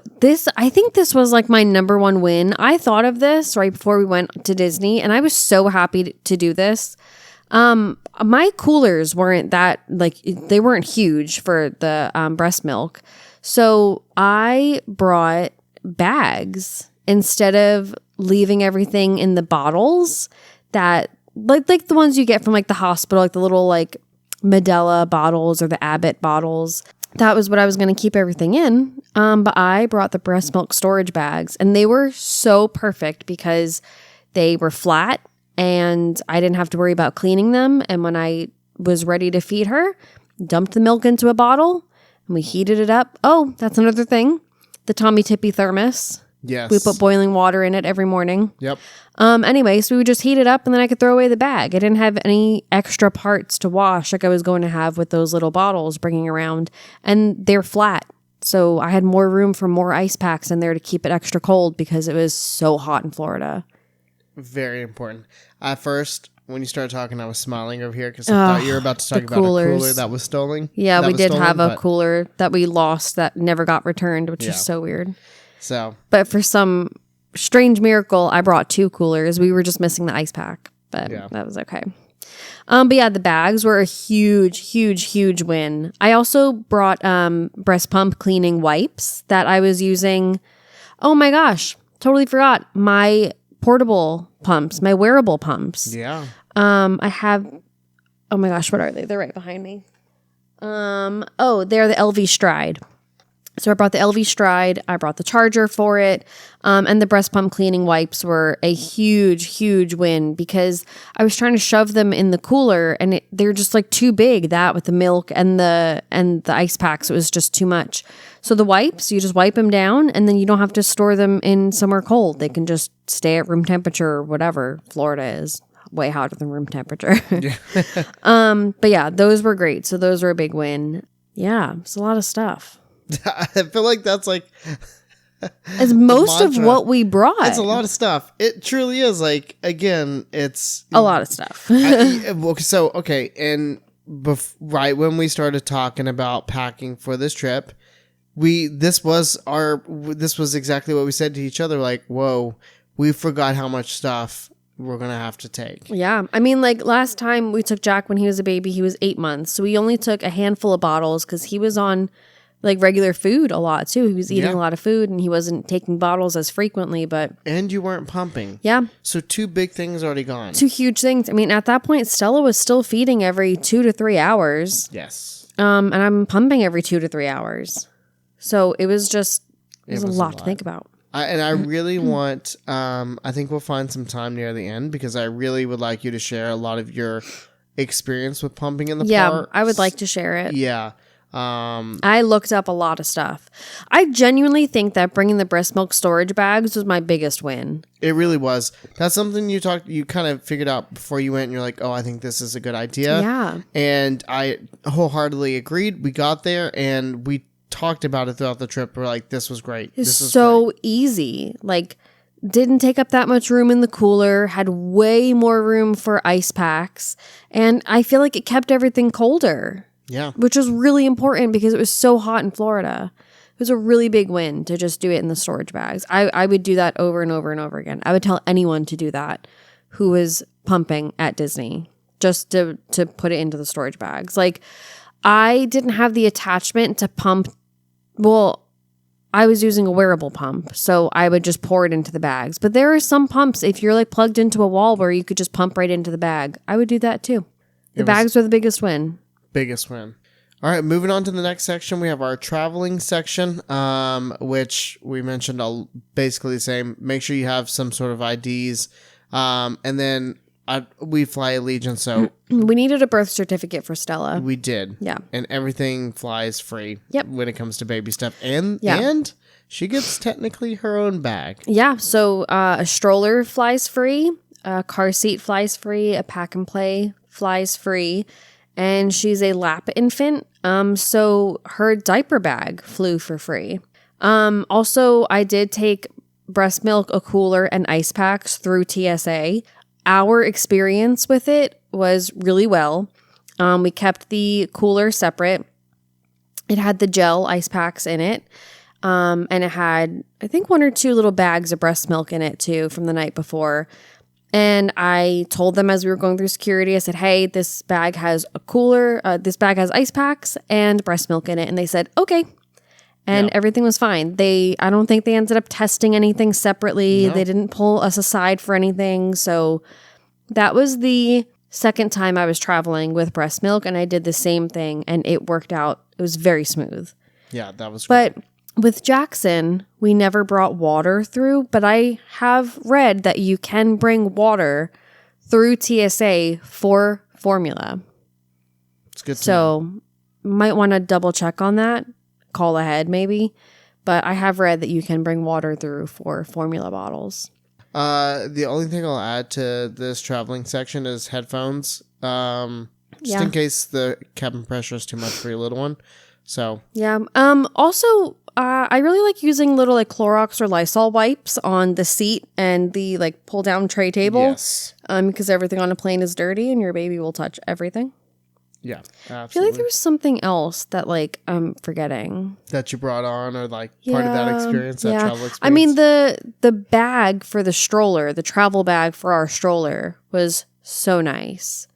I think this was like my number one win. I thought of this right before we went to Disney, and I was so happy to do this. My coolers weren't that, like, they weren't huge for the breast milk. So I brought bags instead of leaving everything in the bottles that, like the ones you get from like the hospital, like the little like Medela bottles or the Abbott bottles. That was what I was going to keep everything in. But I brought the breast milk storage bags, and they were so perfect because they were flat and I didn't have to worry about cleaning them. And when I was ready to feed her, dumped the milk into a bottle and we heated it up. Oh, that's another thing. The Tommy Tippy thermos. Yes. We put boiling water in it every morning. Yep. Anyway, so we would just heat it up and then I could throw away the bag. I didn't have any extra parts to wash like I was going to have with those little bottles bringing around. And they're flat. So I had more room for more ice packs in there to keep it extra cold because it was so hot in Florida. Very important. At first, when you started talking, I was smiling over here because I thought you were about to talk about coolers. a cooler that was stolen. Yeah, That we was did stolen, have a but- cooler that we lost that never got returned, which Yeah. is so weird. So But for some strange miracle, I brought 2 coolers. We were just missing the ice pack, but Yeah. that was okay. But yeah, the bags were a huge win. I also brought breast pump cleaning wipes that I was using. Oh my gosh, totally forgot my portable pumps, my wearable pumps. yeah, I have. Oh my gosh, what are they? They're right behind me. They're the LV Stride. So I brought the LV Stride. I brought the charger for it. And the breast pump cleaning wipes were a huge win because I was trying to shove them in the cooler and they're just like too big, that with the milk and the ice packs. It was just too much. So the wipes, you just wipe them down and then you don't have to store them in somewhere cold. They can just stay at room temperature or whatever. Florida is way hotter than room temperature. But yeah, those were great. So those were a big win. Yeah, it's a lot of stuff. I feel like that's like It's most of mantra. what we brought. it's a lot of stuff. It truly is. Like again, it's A lot of stuff. okay, and right when we started talking about packing for this trip, this was exactly what we said to each other. Like, whoa, we forgot how much stuff we're gonna have to take. Yeah. I mean, like last time we took Jack when he was a baby, he was 8 months. So we only took a handful of bottles because he was on like regular food a lot too. He was eating Yeah. a lot of food and he wasn't taking bottles as frequently, but And you weren't pumping. yeah, So 2 big things already gone. 2 huge things. I mean, at that point, Stella was still feeding every 2 to 3 hours. Yes. And I'm pumping every 2 to 3 hours. So it was just, it was a lot to think about. I really want, I think we'll find some time near the end because I really would like you to share a lot of your experience with pumping in the Yeah, park. I would like to share it. Yeah. I looked up a lot of stuff. I genuinely think that bringing the breast milk storage bags was my biggest win. It really was. That's something you kind of figured out before you went and you're like, oh, I think this is a good idea. Yeah. And I wholeheartedly agreed. We got there and we talked about it throughout the trip. We're like, this was great. It's This is so great. easy. Like, didn't take up that much room in the cooler, had way more room for ice packs, and I feel like it kept everything colder, Yeah. which was really important because it was so hot in Florida. It was a really big win to just do it in the storage bags. I would do that over and over and over again. I would tell anyone to do that who was pumping at Disney, just to put it into the storage bags. Like, I didn't have the attachment to pump. Well, I was using a wearable pump, so I would just pour it into the bags. But there are some pumps, if you're like plugged into a wall where you could just pump right into the bag, I would do that too. The bags were the biggest win. Biggest win. All right, moving on to the next section, we have our traveling section, which we mentioned basically the same. Make sure you have some sort of IDs, and then we fly Allegiant, so We needed a birth certificate for Stella. we did. Yeah. And everything flies free. Yep. When it comes to baby stuff, and Yeah. and she gets technically her own bag. Yeah, so a stroller flies free, a car seat flies free, a pack and play flies free, and she's a lap infant, so her diaper bag flew for free. Also, I did take breast milk, a cooler, and ice packs through TSA. Our experience with it was really well. We kept the cooler separate. It had the gel ice packs in it. And it had, I think, 1 or 2 little bags of breast milk in it too from the night before. And I told them as we were going through security, I said, hey, this bag has a cooler, this bag has ice packs and breast milk in it. And they said, okay. And everything was fine. I don't think they ended up testing anything separately. No. They didn't pull us aside for anything. So that was the second time I was traveling with breast milk. And I did the same thing and it worked out. It was very smooth. Yeah, that was great. But with Jackson, we never brought water through, but I have read that you can bring water through TSA for formula. It's good to know. So might want to double check on that. Call ahead maybe. But I have read that you can bring water through for formula bottles. The only thing I'll add to this traveling section is headphones. Just in case the cabin pressure is too much for your little one. So Yeah. Also, I really like using little like Clorox or Lysol wipes on the seat and the like pull down tray table. Yes. Because everything on a plane is dirty and your baby will touch everything. Yeah, I feel absolutely. like there was something else that like I'm forgetting. That you brought on, or like part of that experience, that travel experience. I mean the bag for the stroller, the travel bag for our stroller was so nice.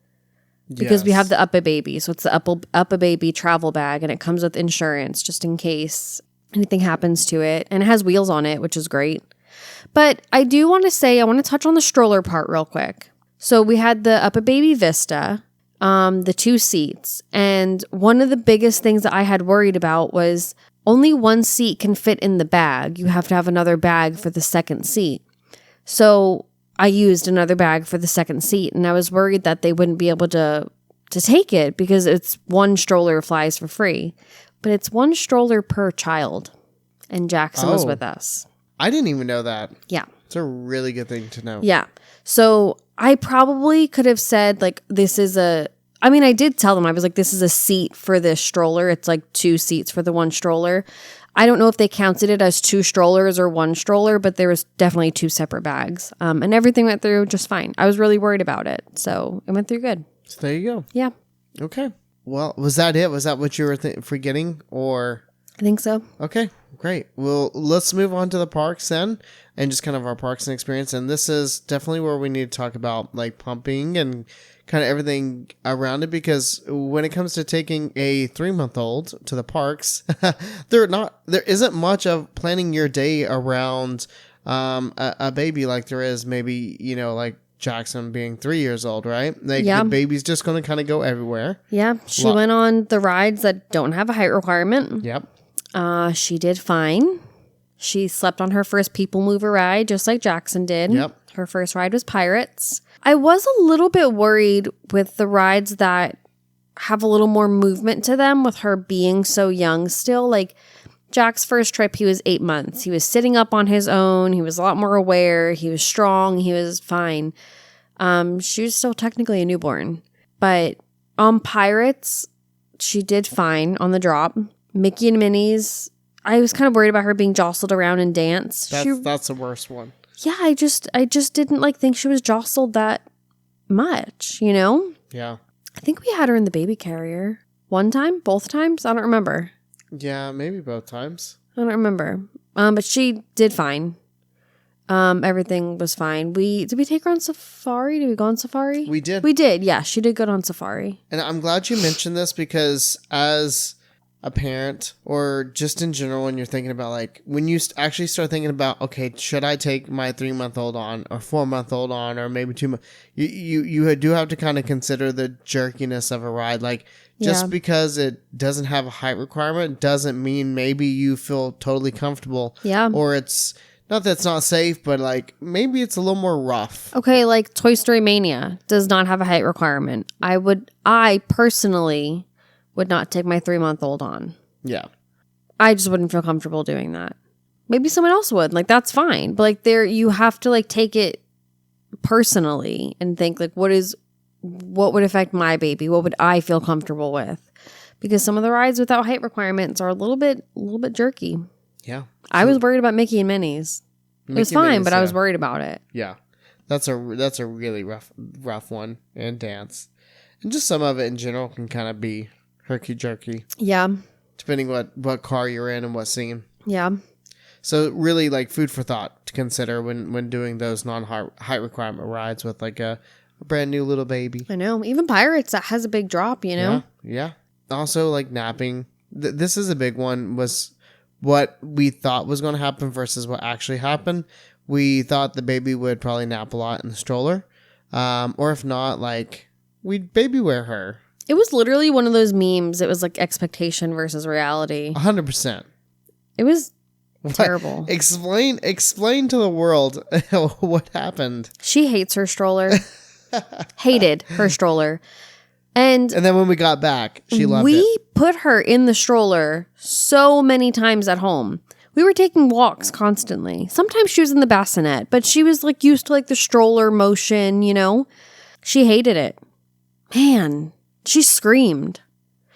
Because we have the Up a Baby. So it's the Up a Baby travel bag, and it comes with insurance just in case anything happens to it. And it has wheels on it, which is great. But I do want to say, I want to touch on the stroller part real quick. So we had the Up a Baby Vista, the 2 seats. And one of the biggest things that I had worried about was only one seat can fit in the bag. You have to have another bag for the second seat. So I used another bag for the second seat, and I was worried that they wouldn't be able to take it because it's one stroller flies for free. But it's one stroller per child, and Jackson was with us. I didn't even know that. Yeah. It's a really good thing to know. Yeah. So I probably could have said, like, this is I did tell them, I was like, this is a seat for this stroller. It's like 2 seats for the one stroller. I don't know if they counted it as 2 strollers or 1 stroller, but there was definitely 2 separate bags. And everything went through just fine. I was really worried about it. So it went through good. So there you go. Yeah. Okay. Well, was that it? Was that what you were forgetting? Or I think so. Okay, great. Well, let's move on to the parks then, and just kind of our parks and experience. And this is definitely where we need to talk about like pumping and kind of everything around it, because when it comes to taking a 3-month-old to the parks, there isn't much of planning your day around a baby like there is maybe, like Jackson being 3 years old, right? Like the baby's just going to kind of go everywhere. Yeah, she went on the rides that don't have a height requirement. Yep. She did fine. She slept on her first People Mover ride, just like Jackson did. Yep. Her first ride was Pirates. I was a little bit worried with the rides that have a little more movement to them with her being so young still. Like Jack's first trip, he was 8 months. He was sitting up on his own. He was a lot more aware. He was strong. He was fine. She was still technically a newborn. But on Pirates, she did fine on the drop. Mickey and Minnie's, I was kind of worried about her being jostled around and dance. That's the worst one. Yeah, I just didn't think she was jostled that much, Yeah. I think we had her in the baby carrier. One time? Both times? I don't remember. Yeah, maybe both times. I don't remember. But she did fine. Everything was fine. Did we take her on safari? Did we go on safari? We did. We did, yeah. She did good on safari. And I'm glad you mentioned this, because as a parent, or just in general, when you're thinking about when you actually start thinking about, okay, should I take my 3-month-old on, or 4-month-old on, or maybe 2 months, you do have to kind of consider the jerkiness of a ride. Just because it doesn't have a height requirement doesn't mean maybe you feel totally comfortable. Yeah. Or it's not that it's not safe, but maybe it's a little more rough. Okay, like Toy Story Mania does not have a height requirement. I personally would not take my 3-month-old on. Yeah. I just wouldn't feel comfortable doing that. Maybe someone else would. That's fine. But you have to take it personally and think what would affect my baby? What would I feel comfortable with? Because some of the rides without height requirements are a little bit jerky. Yeah. I was worried about Mickey and Minnie's. It was fine, but I was worried about it. Yeah. That's a really rough one, and dance. And just some of it in general can kind of be herky-jerky. Yeah. Depending what car you're in and what scene. Yeah. So really food for thought to consider when doing those non-height requirement rides with a brand new little baby. I know. Even Pirates, that has a big drop, Yeah. Also napping. This is a big one, was what we thought was going to happen versus what actually happened. We thought the baby would probably nap a lot in the stroller. Or if not, we'd baby wear her. It was literally one of those memes. It was expectation versus reality. 100%. It was terrible. Explain to the world what happened. She hates her stroller. Hated her stroller. And then when we got back, she loved it. We put her in the stroller so many times at home. We were taking walks constantly. Sometimes she was in the bassinet, but she was used to the stroller motion, She hated it. Man, she screamed.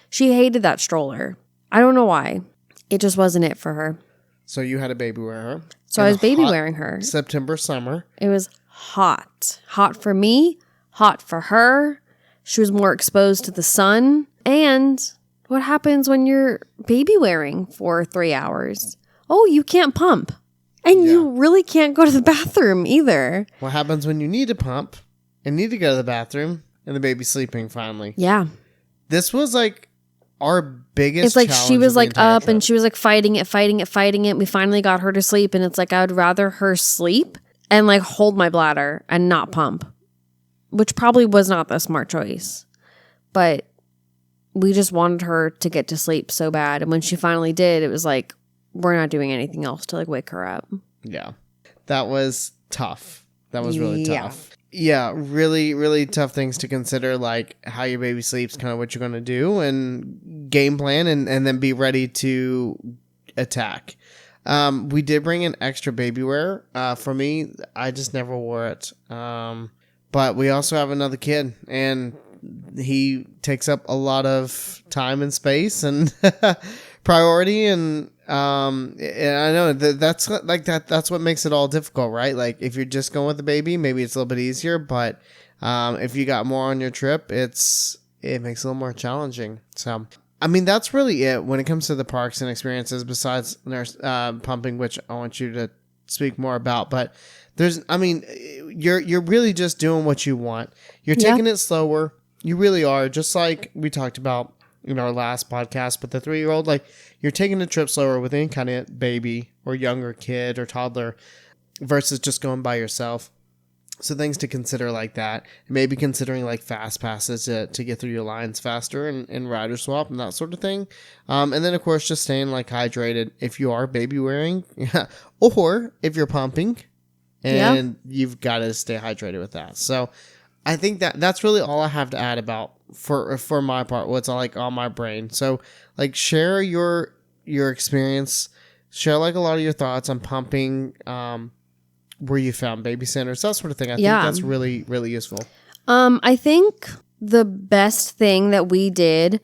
She hated that stroller. I don't know why. It just wasn't it for her. So you had a baby wear her. So in I was a baby hot wearing her. September summer. It was hot. Hot for me, hot for her. She was more exposed to the sun. And what happens when you're baby wearing for 3 hours? Oh, you can't pump. And you really can't go to the bathroom either. What happens when you need to pump and need to go to the bathroom and the baby's sleeping finally? Yeah. This was like our biggest It's like challenge she of was the like entire up trip. and she was like fighting it. We finally got her to sleep. And it's like I would rather her sleep and like hold my bladder and not pump, which probably was not the smart choice. But we just wanted her to get to sleep so bad. And when she finally did, it was like, we're not doing anything else to like wake her up. Yeah. That was tough. That was really Yeah. tough. Yeah, really, really tough things to consider, like how your baby sleeps, kind of what you're going to do, and game plan, and then be ready to attack. We did bring an extra baby wear. For me, I just never wore it. But we also have another kid, and he takes up a lot of time and space and priority, and I know that's like that's what makes it all difficult, right? Like if you're just going with the baby, maybe it's a little bit easier, but if you got more on your trip, it makes it a little more challenging. So I mean, that's really it when it comes to the parks and experiences, besides nurse pumping, which I want you to speak more about. But you're really just doing what you want. You're taking it slower. You really are, just like we talked about in our last podcast. But the 3-year-old, like, you're taking the trip slower with any kind of baby or younger kid or toddler versus just going by yourself. So things to consider like that. Maybe considering like fast passes to get through your lines faster and rider swap and that sort of thing. And then of course just staying like hydrated if you are baby wearing or if you're pumping, and you've got to stay hydrated with that. So I think that's really all I have to add about for my part, what's like on my brain. So like share your experience, share like a lot of your thoughts on pumping, where you found baby centers, that sort of thing. I think that's really, really useful. I think the best thing that we did,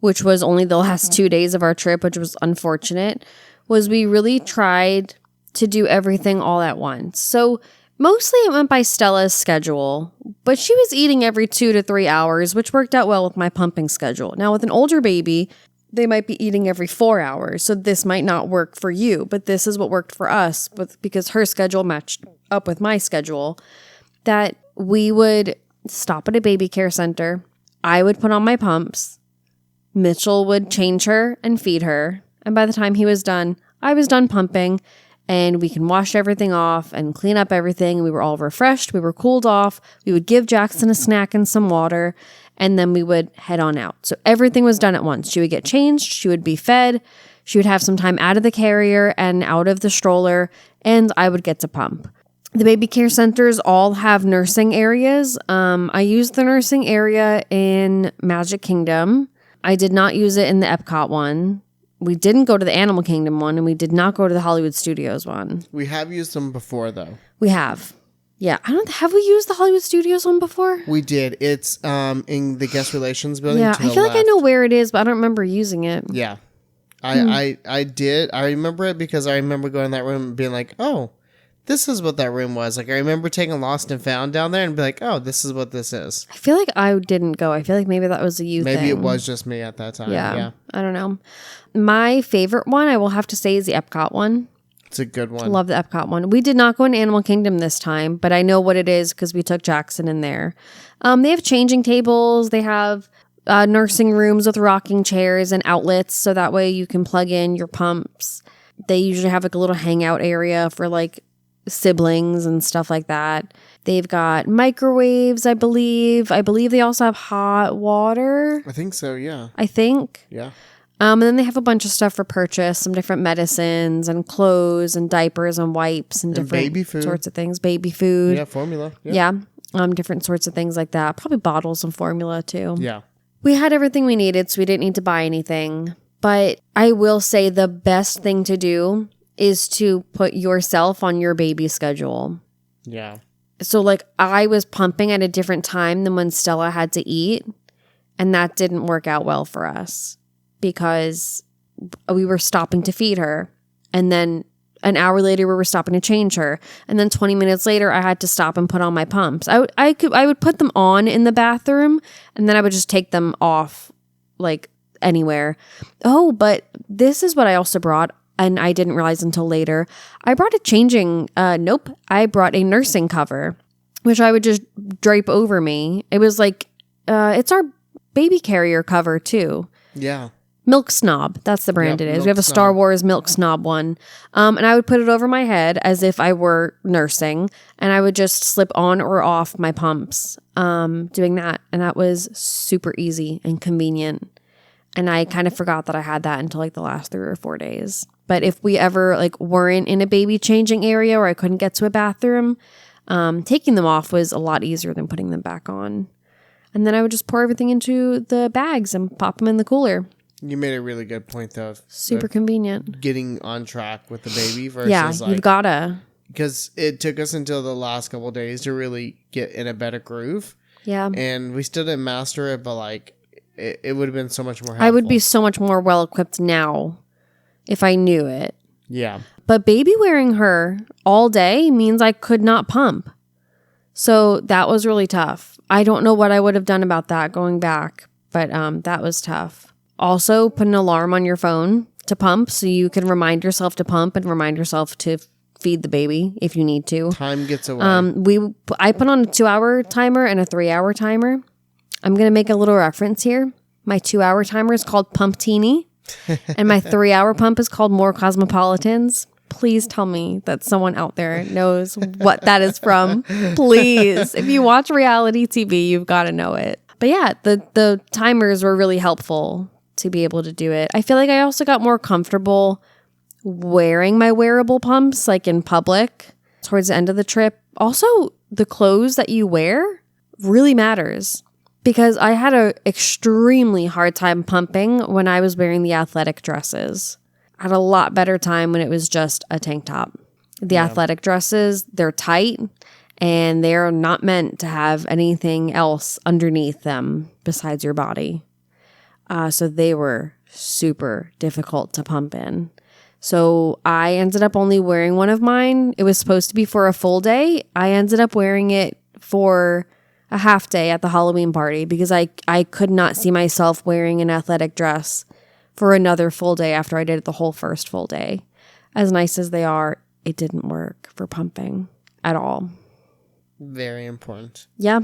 which was only the last 2 days of our trip, which was unfortunate, was we really tried to do everything all at once. So mostly it went by Stella's schedule, but she was eating every 2 to 3 hours, which worked out well with my pumping schedule. Now with an older baby, they might be eating every 4 hours. So this might not work for you, but this is what worked for us because her schedule matched up with my schedule, that we would stop at a baby care center. I would put on my pumps. Mitchell would change her and feed her. And by the time he was done, I was done pumping, and we can wash everything off and clean up everything. We were all refreshed. We were cooled off. We would give Jackson a snack and some water, and then we would head on out. So everything was done at once. She would get changed. She would be fed. She would have some time out of the carrier and out of the stroller, and I would get to pump. The baby care centers all have nursing areas. I used the nursing area in Magic Kingdom. I did not use it in the Epcot one. We didn't go to the Animal Kingdom one, and we did not go to the Hollywood Studios one. We have used them before, though. We have. Yeah. Have we used the Hollywood Studios one before? We did. It's in the guest relations building. Yeah, to I the feel like I left. know where it is, but I don't remember using it. Yeah. I did. I remember it because I remember going in that room and being like, oh, this is what that room was. Like, I remember taking Lost and Found down there and be like, oh, this is what this is. I feel like I didn't go. I feel like maybe that was a you thing. Maybe it was just me at that time. Yeah. I don't know. My favorite one, I will have to say, is the Epcot one. It's a good one. Love the Epcot one. We did not go in Animal Kingdom this time, but I know what it is because we took Jackson in there. They have changing tables. They have nursing rooms with rocking chairs and outlets, so that way you can plug in your pumps. They usually have like a little hangout area for like siblings and stuff like that. They've got microwaves, I believe. I believe they also have hot water. I think so, yeah. I think. Yeah. And then they have a bunch of stuff for purchase, some different medicines and clothes and diapers and wipes and different baby food. sorts of things. Baby food. Yeah, formula. Yeah. Different sorts of things like that. Probably bottles and formula too. Yeah. We had everything we needed, so we didn't need to buy anything. But I will say the best thing to do is to put yourself on your baby schedule. Yeah. So like I was pumping at a different time than when Stella had to eat, and that didn't work out well for us because we were stopping to feed her. And then an hour later, we were stopping to change her. And then 20 minutes later, I had to stop and put on my pumps. I would put them on in the bathroom, and then I would just take them off, like, anywhere. Oh, but this is what I also brought, and I didn't realize until later. I brought I brought a nursing cover, which I would just drape over me. It was like, it's our baby carrier cover, too. Yeah. Milk Snob. That's the brand it is. We have a Snob. Star Wars Milk Snob one. And I would put it over my head as if I were nursing, and I would just slip on or off my pumps doing that. And that was super easy and convenient. And I kind of forgot that I had that until like the last 3 or 4 days. But if we ever like weren't in a baby changing area or I couldn't get to a bathroom, taking them off was a lot easier than putting them back on. And then I would just pour everything into the bags and pop them in the cooler. You made a really good point, though. Super convenient. Getting on track with the baby versus Yeah, you've gotta. Because it took us until the last couple of days to really get in a better groove. Yeah. And we still didn't master it, but like it would have been so much more helpful. I would be so much more well equipped now if I knew it. Yeah. But baby wearing her all day means I could not pump. So that was really tough. I don't know what I would have done about that going back, but that was tough. Also, put an alarm on your phone to pump so you can remind yourself to pump and remind yourself to feed the baby if you need to. Time gets away. I put on a 2-hour timer and a 3-hour timer. I'm going to make a little reference here. My 2-hour timer is called Pumptini, and my 3-hour pump is called More Cosmopolitans. Please tell me that someone out there knows what that is from. Please. If you watch reality TV, you've got to know it. But yeah, the timers were really helpful to be able to do it. I feel like I also got more comfortable wearing my wearable pumps, like in public towards the end of the trip. Also, the clothes that you wear really matters, because I had an extremely hard time pumping when I was wearing the athletic dresses. I had a lot better time when it was just a tank top. The athletic dresses, they're tight and they're not meant to have anything else underneath them besides your body. So they were super difficult to pump in. So I ended up only wearing one of mine. It was supposed to be for a full day. I ended up wearing it for a half day at the Halloween party because I could not see myself wearing an athletic dress for another full day after I did the whole first full day. As nice as they are, it didn't work for pumping at all. Very important. Yeah.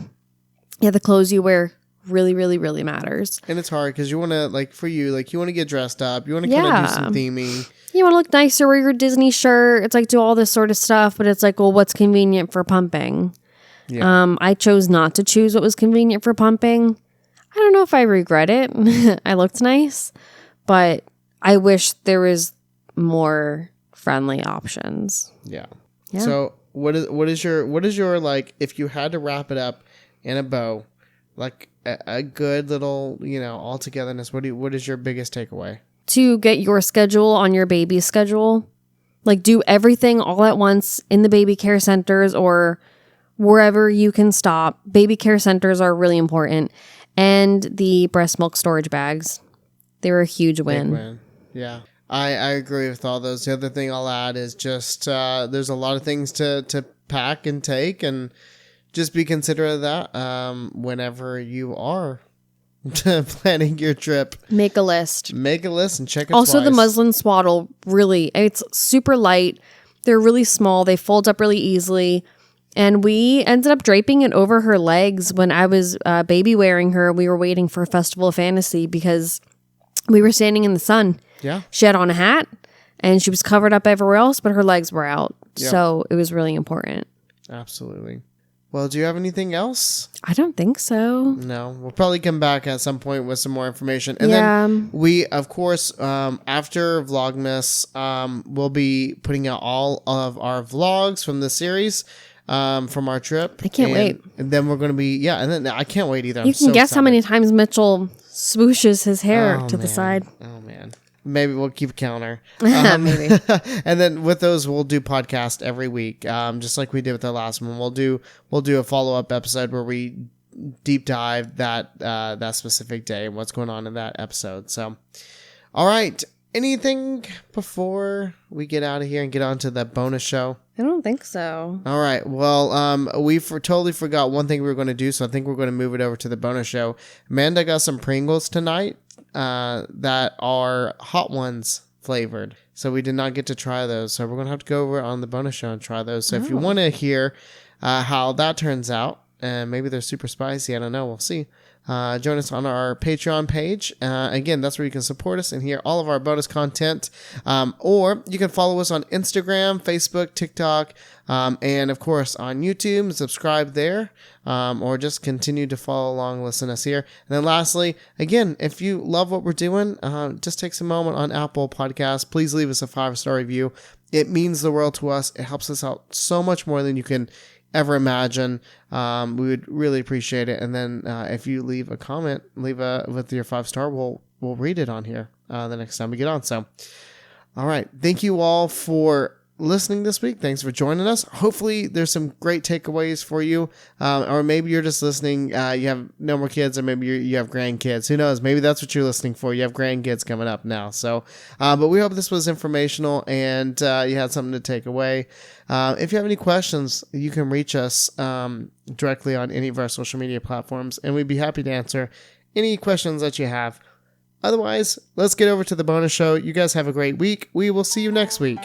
Yeah, the clothes you wear really, really, really matters. And it's hard because you want to, like, for you, like, you want to get dressed up. You want to kind of do some theming. You want to look nicer, wear your Disney shirt. It's like, do all this sort of stuff. But it's like, well, what's convenient for pumping? Yeah. I chose not to choose what was convenient for pumping. I don't know if I regret it. I looked nice. But I wish there was more friendly options. Yeah. So what is your like, if you had to wrap it up in a bow, like a good little, all togetherness, what is your biggest takeaway? To get your schedule on your baby's schedule. Like, do everything all at once in the baby care centers or wherever you can stop. Baby care centers are really important. And the breast milk storage bags. They were a huge win. Big win. Yeah. I agree with all those. The other thing I'll add is just there's a lot of things to pack and take, and just be considerate of that whenever you are planning your trip. Make a list. And check it Also, twice. the muslin swaddle, really, it's super light. They're really small. They fold up really easily. And we ended up draping it over her legs when I was baby wearing her. We were waiting for Festival of Fantasy because we were standing in the sun. Yeah. She had on a hat and she was covered up everywhere else, but her legs were out. Yep. So it was really important. Absolutely. Well, do you have anything else? I don't think so. No. We'll probably come back at some point with some more information. And then we, of course, after Vlogmas, we'll be putting out all of our vlogs from the series from our trip. I can't wait. And then we're going to be, and then I can't wait either. You can guess how many times Mitchell swooshes his hair to the side. Oh, man. Maybe we'll keep a counter. Maybe. And then with those, we'll do podcast every week, just like we did with the last one. We'll do a follow-up episode where we deep dive that specific day and what's going on in that episode. So, all right. anything before we get out of here and get on to that bonus show? I don't think so. All right. Well, we totally forgot one thing we were going to do, so I think we're going to move it over to the bonus show. Amanda got some Pringles tonight that are Hot Ones flavored. So we did not get to try those. So we're going to have to go over on the bonus show and try those. So if you want to hear how that turns out, and maybe they're super spicy, I don't know. We'll see. Join us on our Patreon page. Again, that's where you can support us and hear all of our bonus content. Or you can follow us on Instagram, Facebook, TikTok, and of course on YouTube. Subscribe there, or just continue to follow along, listen to us here. And then lastly, again, if you love what we're doing, just take some moment on Apple Podcasts. Please leave us a 5-star review. It means the world to us. It helps us out so much more than you can ever imagine. We would really appreciate it. And then if you leave a comment, with your 5-star, we'll read it on here the next time we get on. So, all right. Thank you all for listening this week. Thanks for joining us. Hopefully there's some great takeaways for you. Or maybe you're just listening. You have no more kids, or maybe you have grandkids. Who knows? Maybe that's what you're listening for. You have grandkids coming up now. So, but we hope this was informational and you had something to take away. If you have any questions, you can reach us directly on any of our social media platforms, and we'd be happy to answer any questions that you have. Otherwise, let's get over to the bonus show. You guys have a great week. We will see you next week.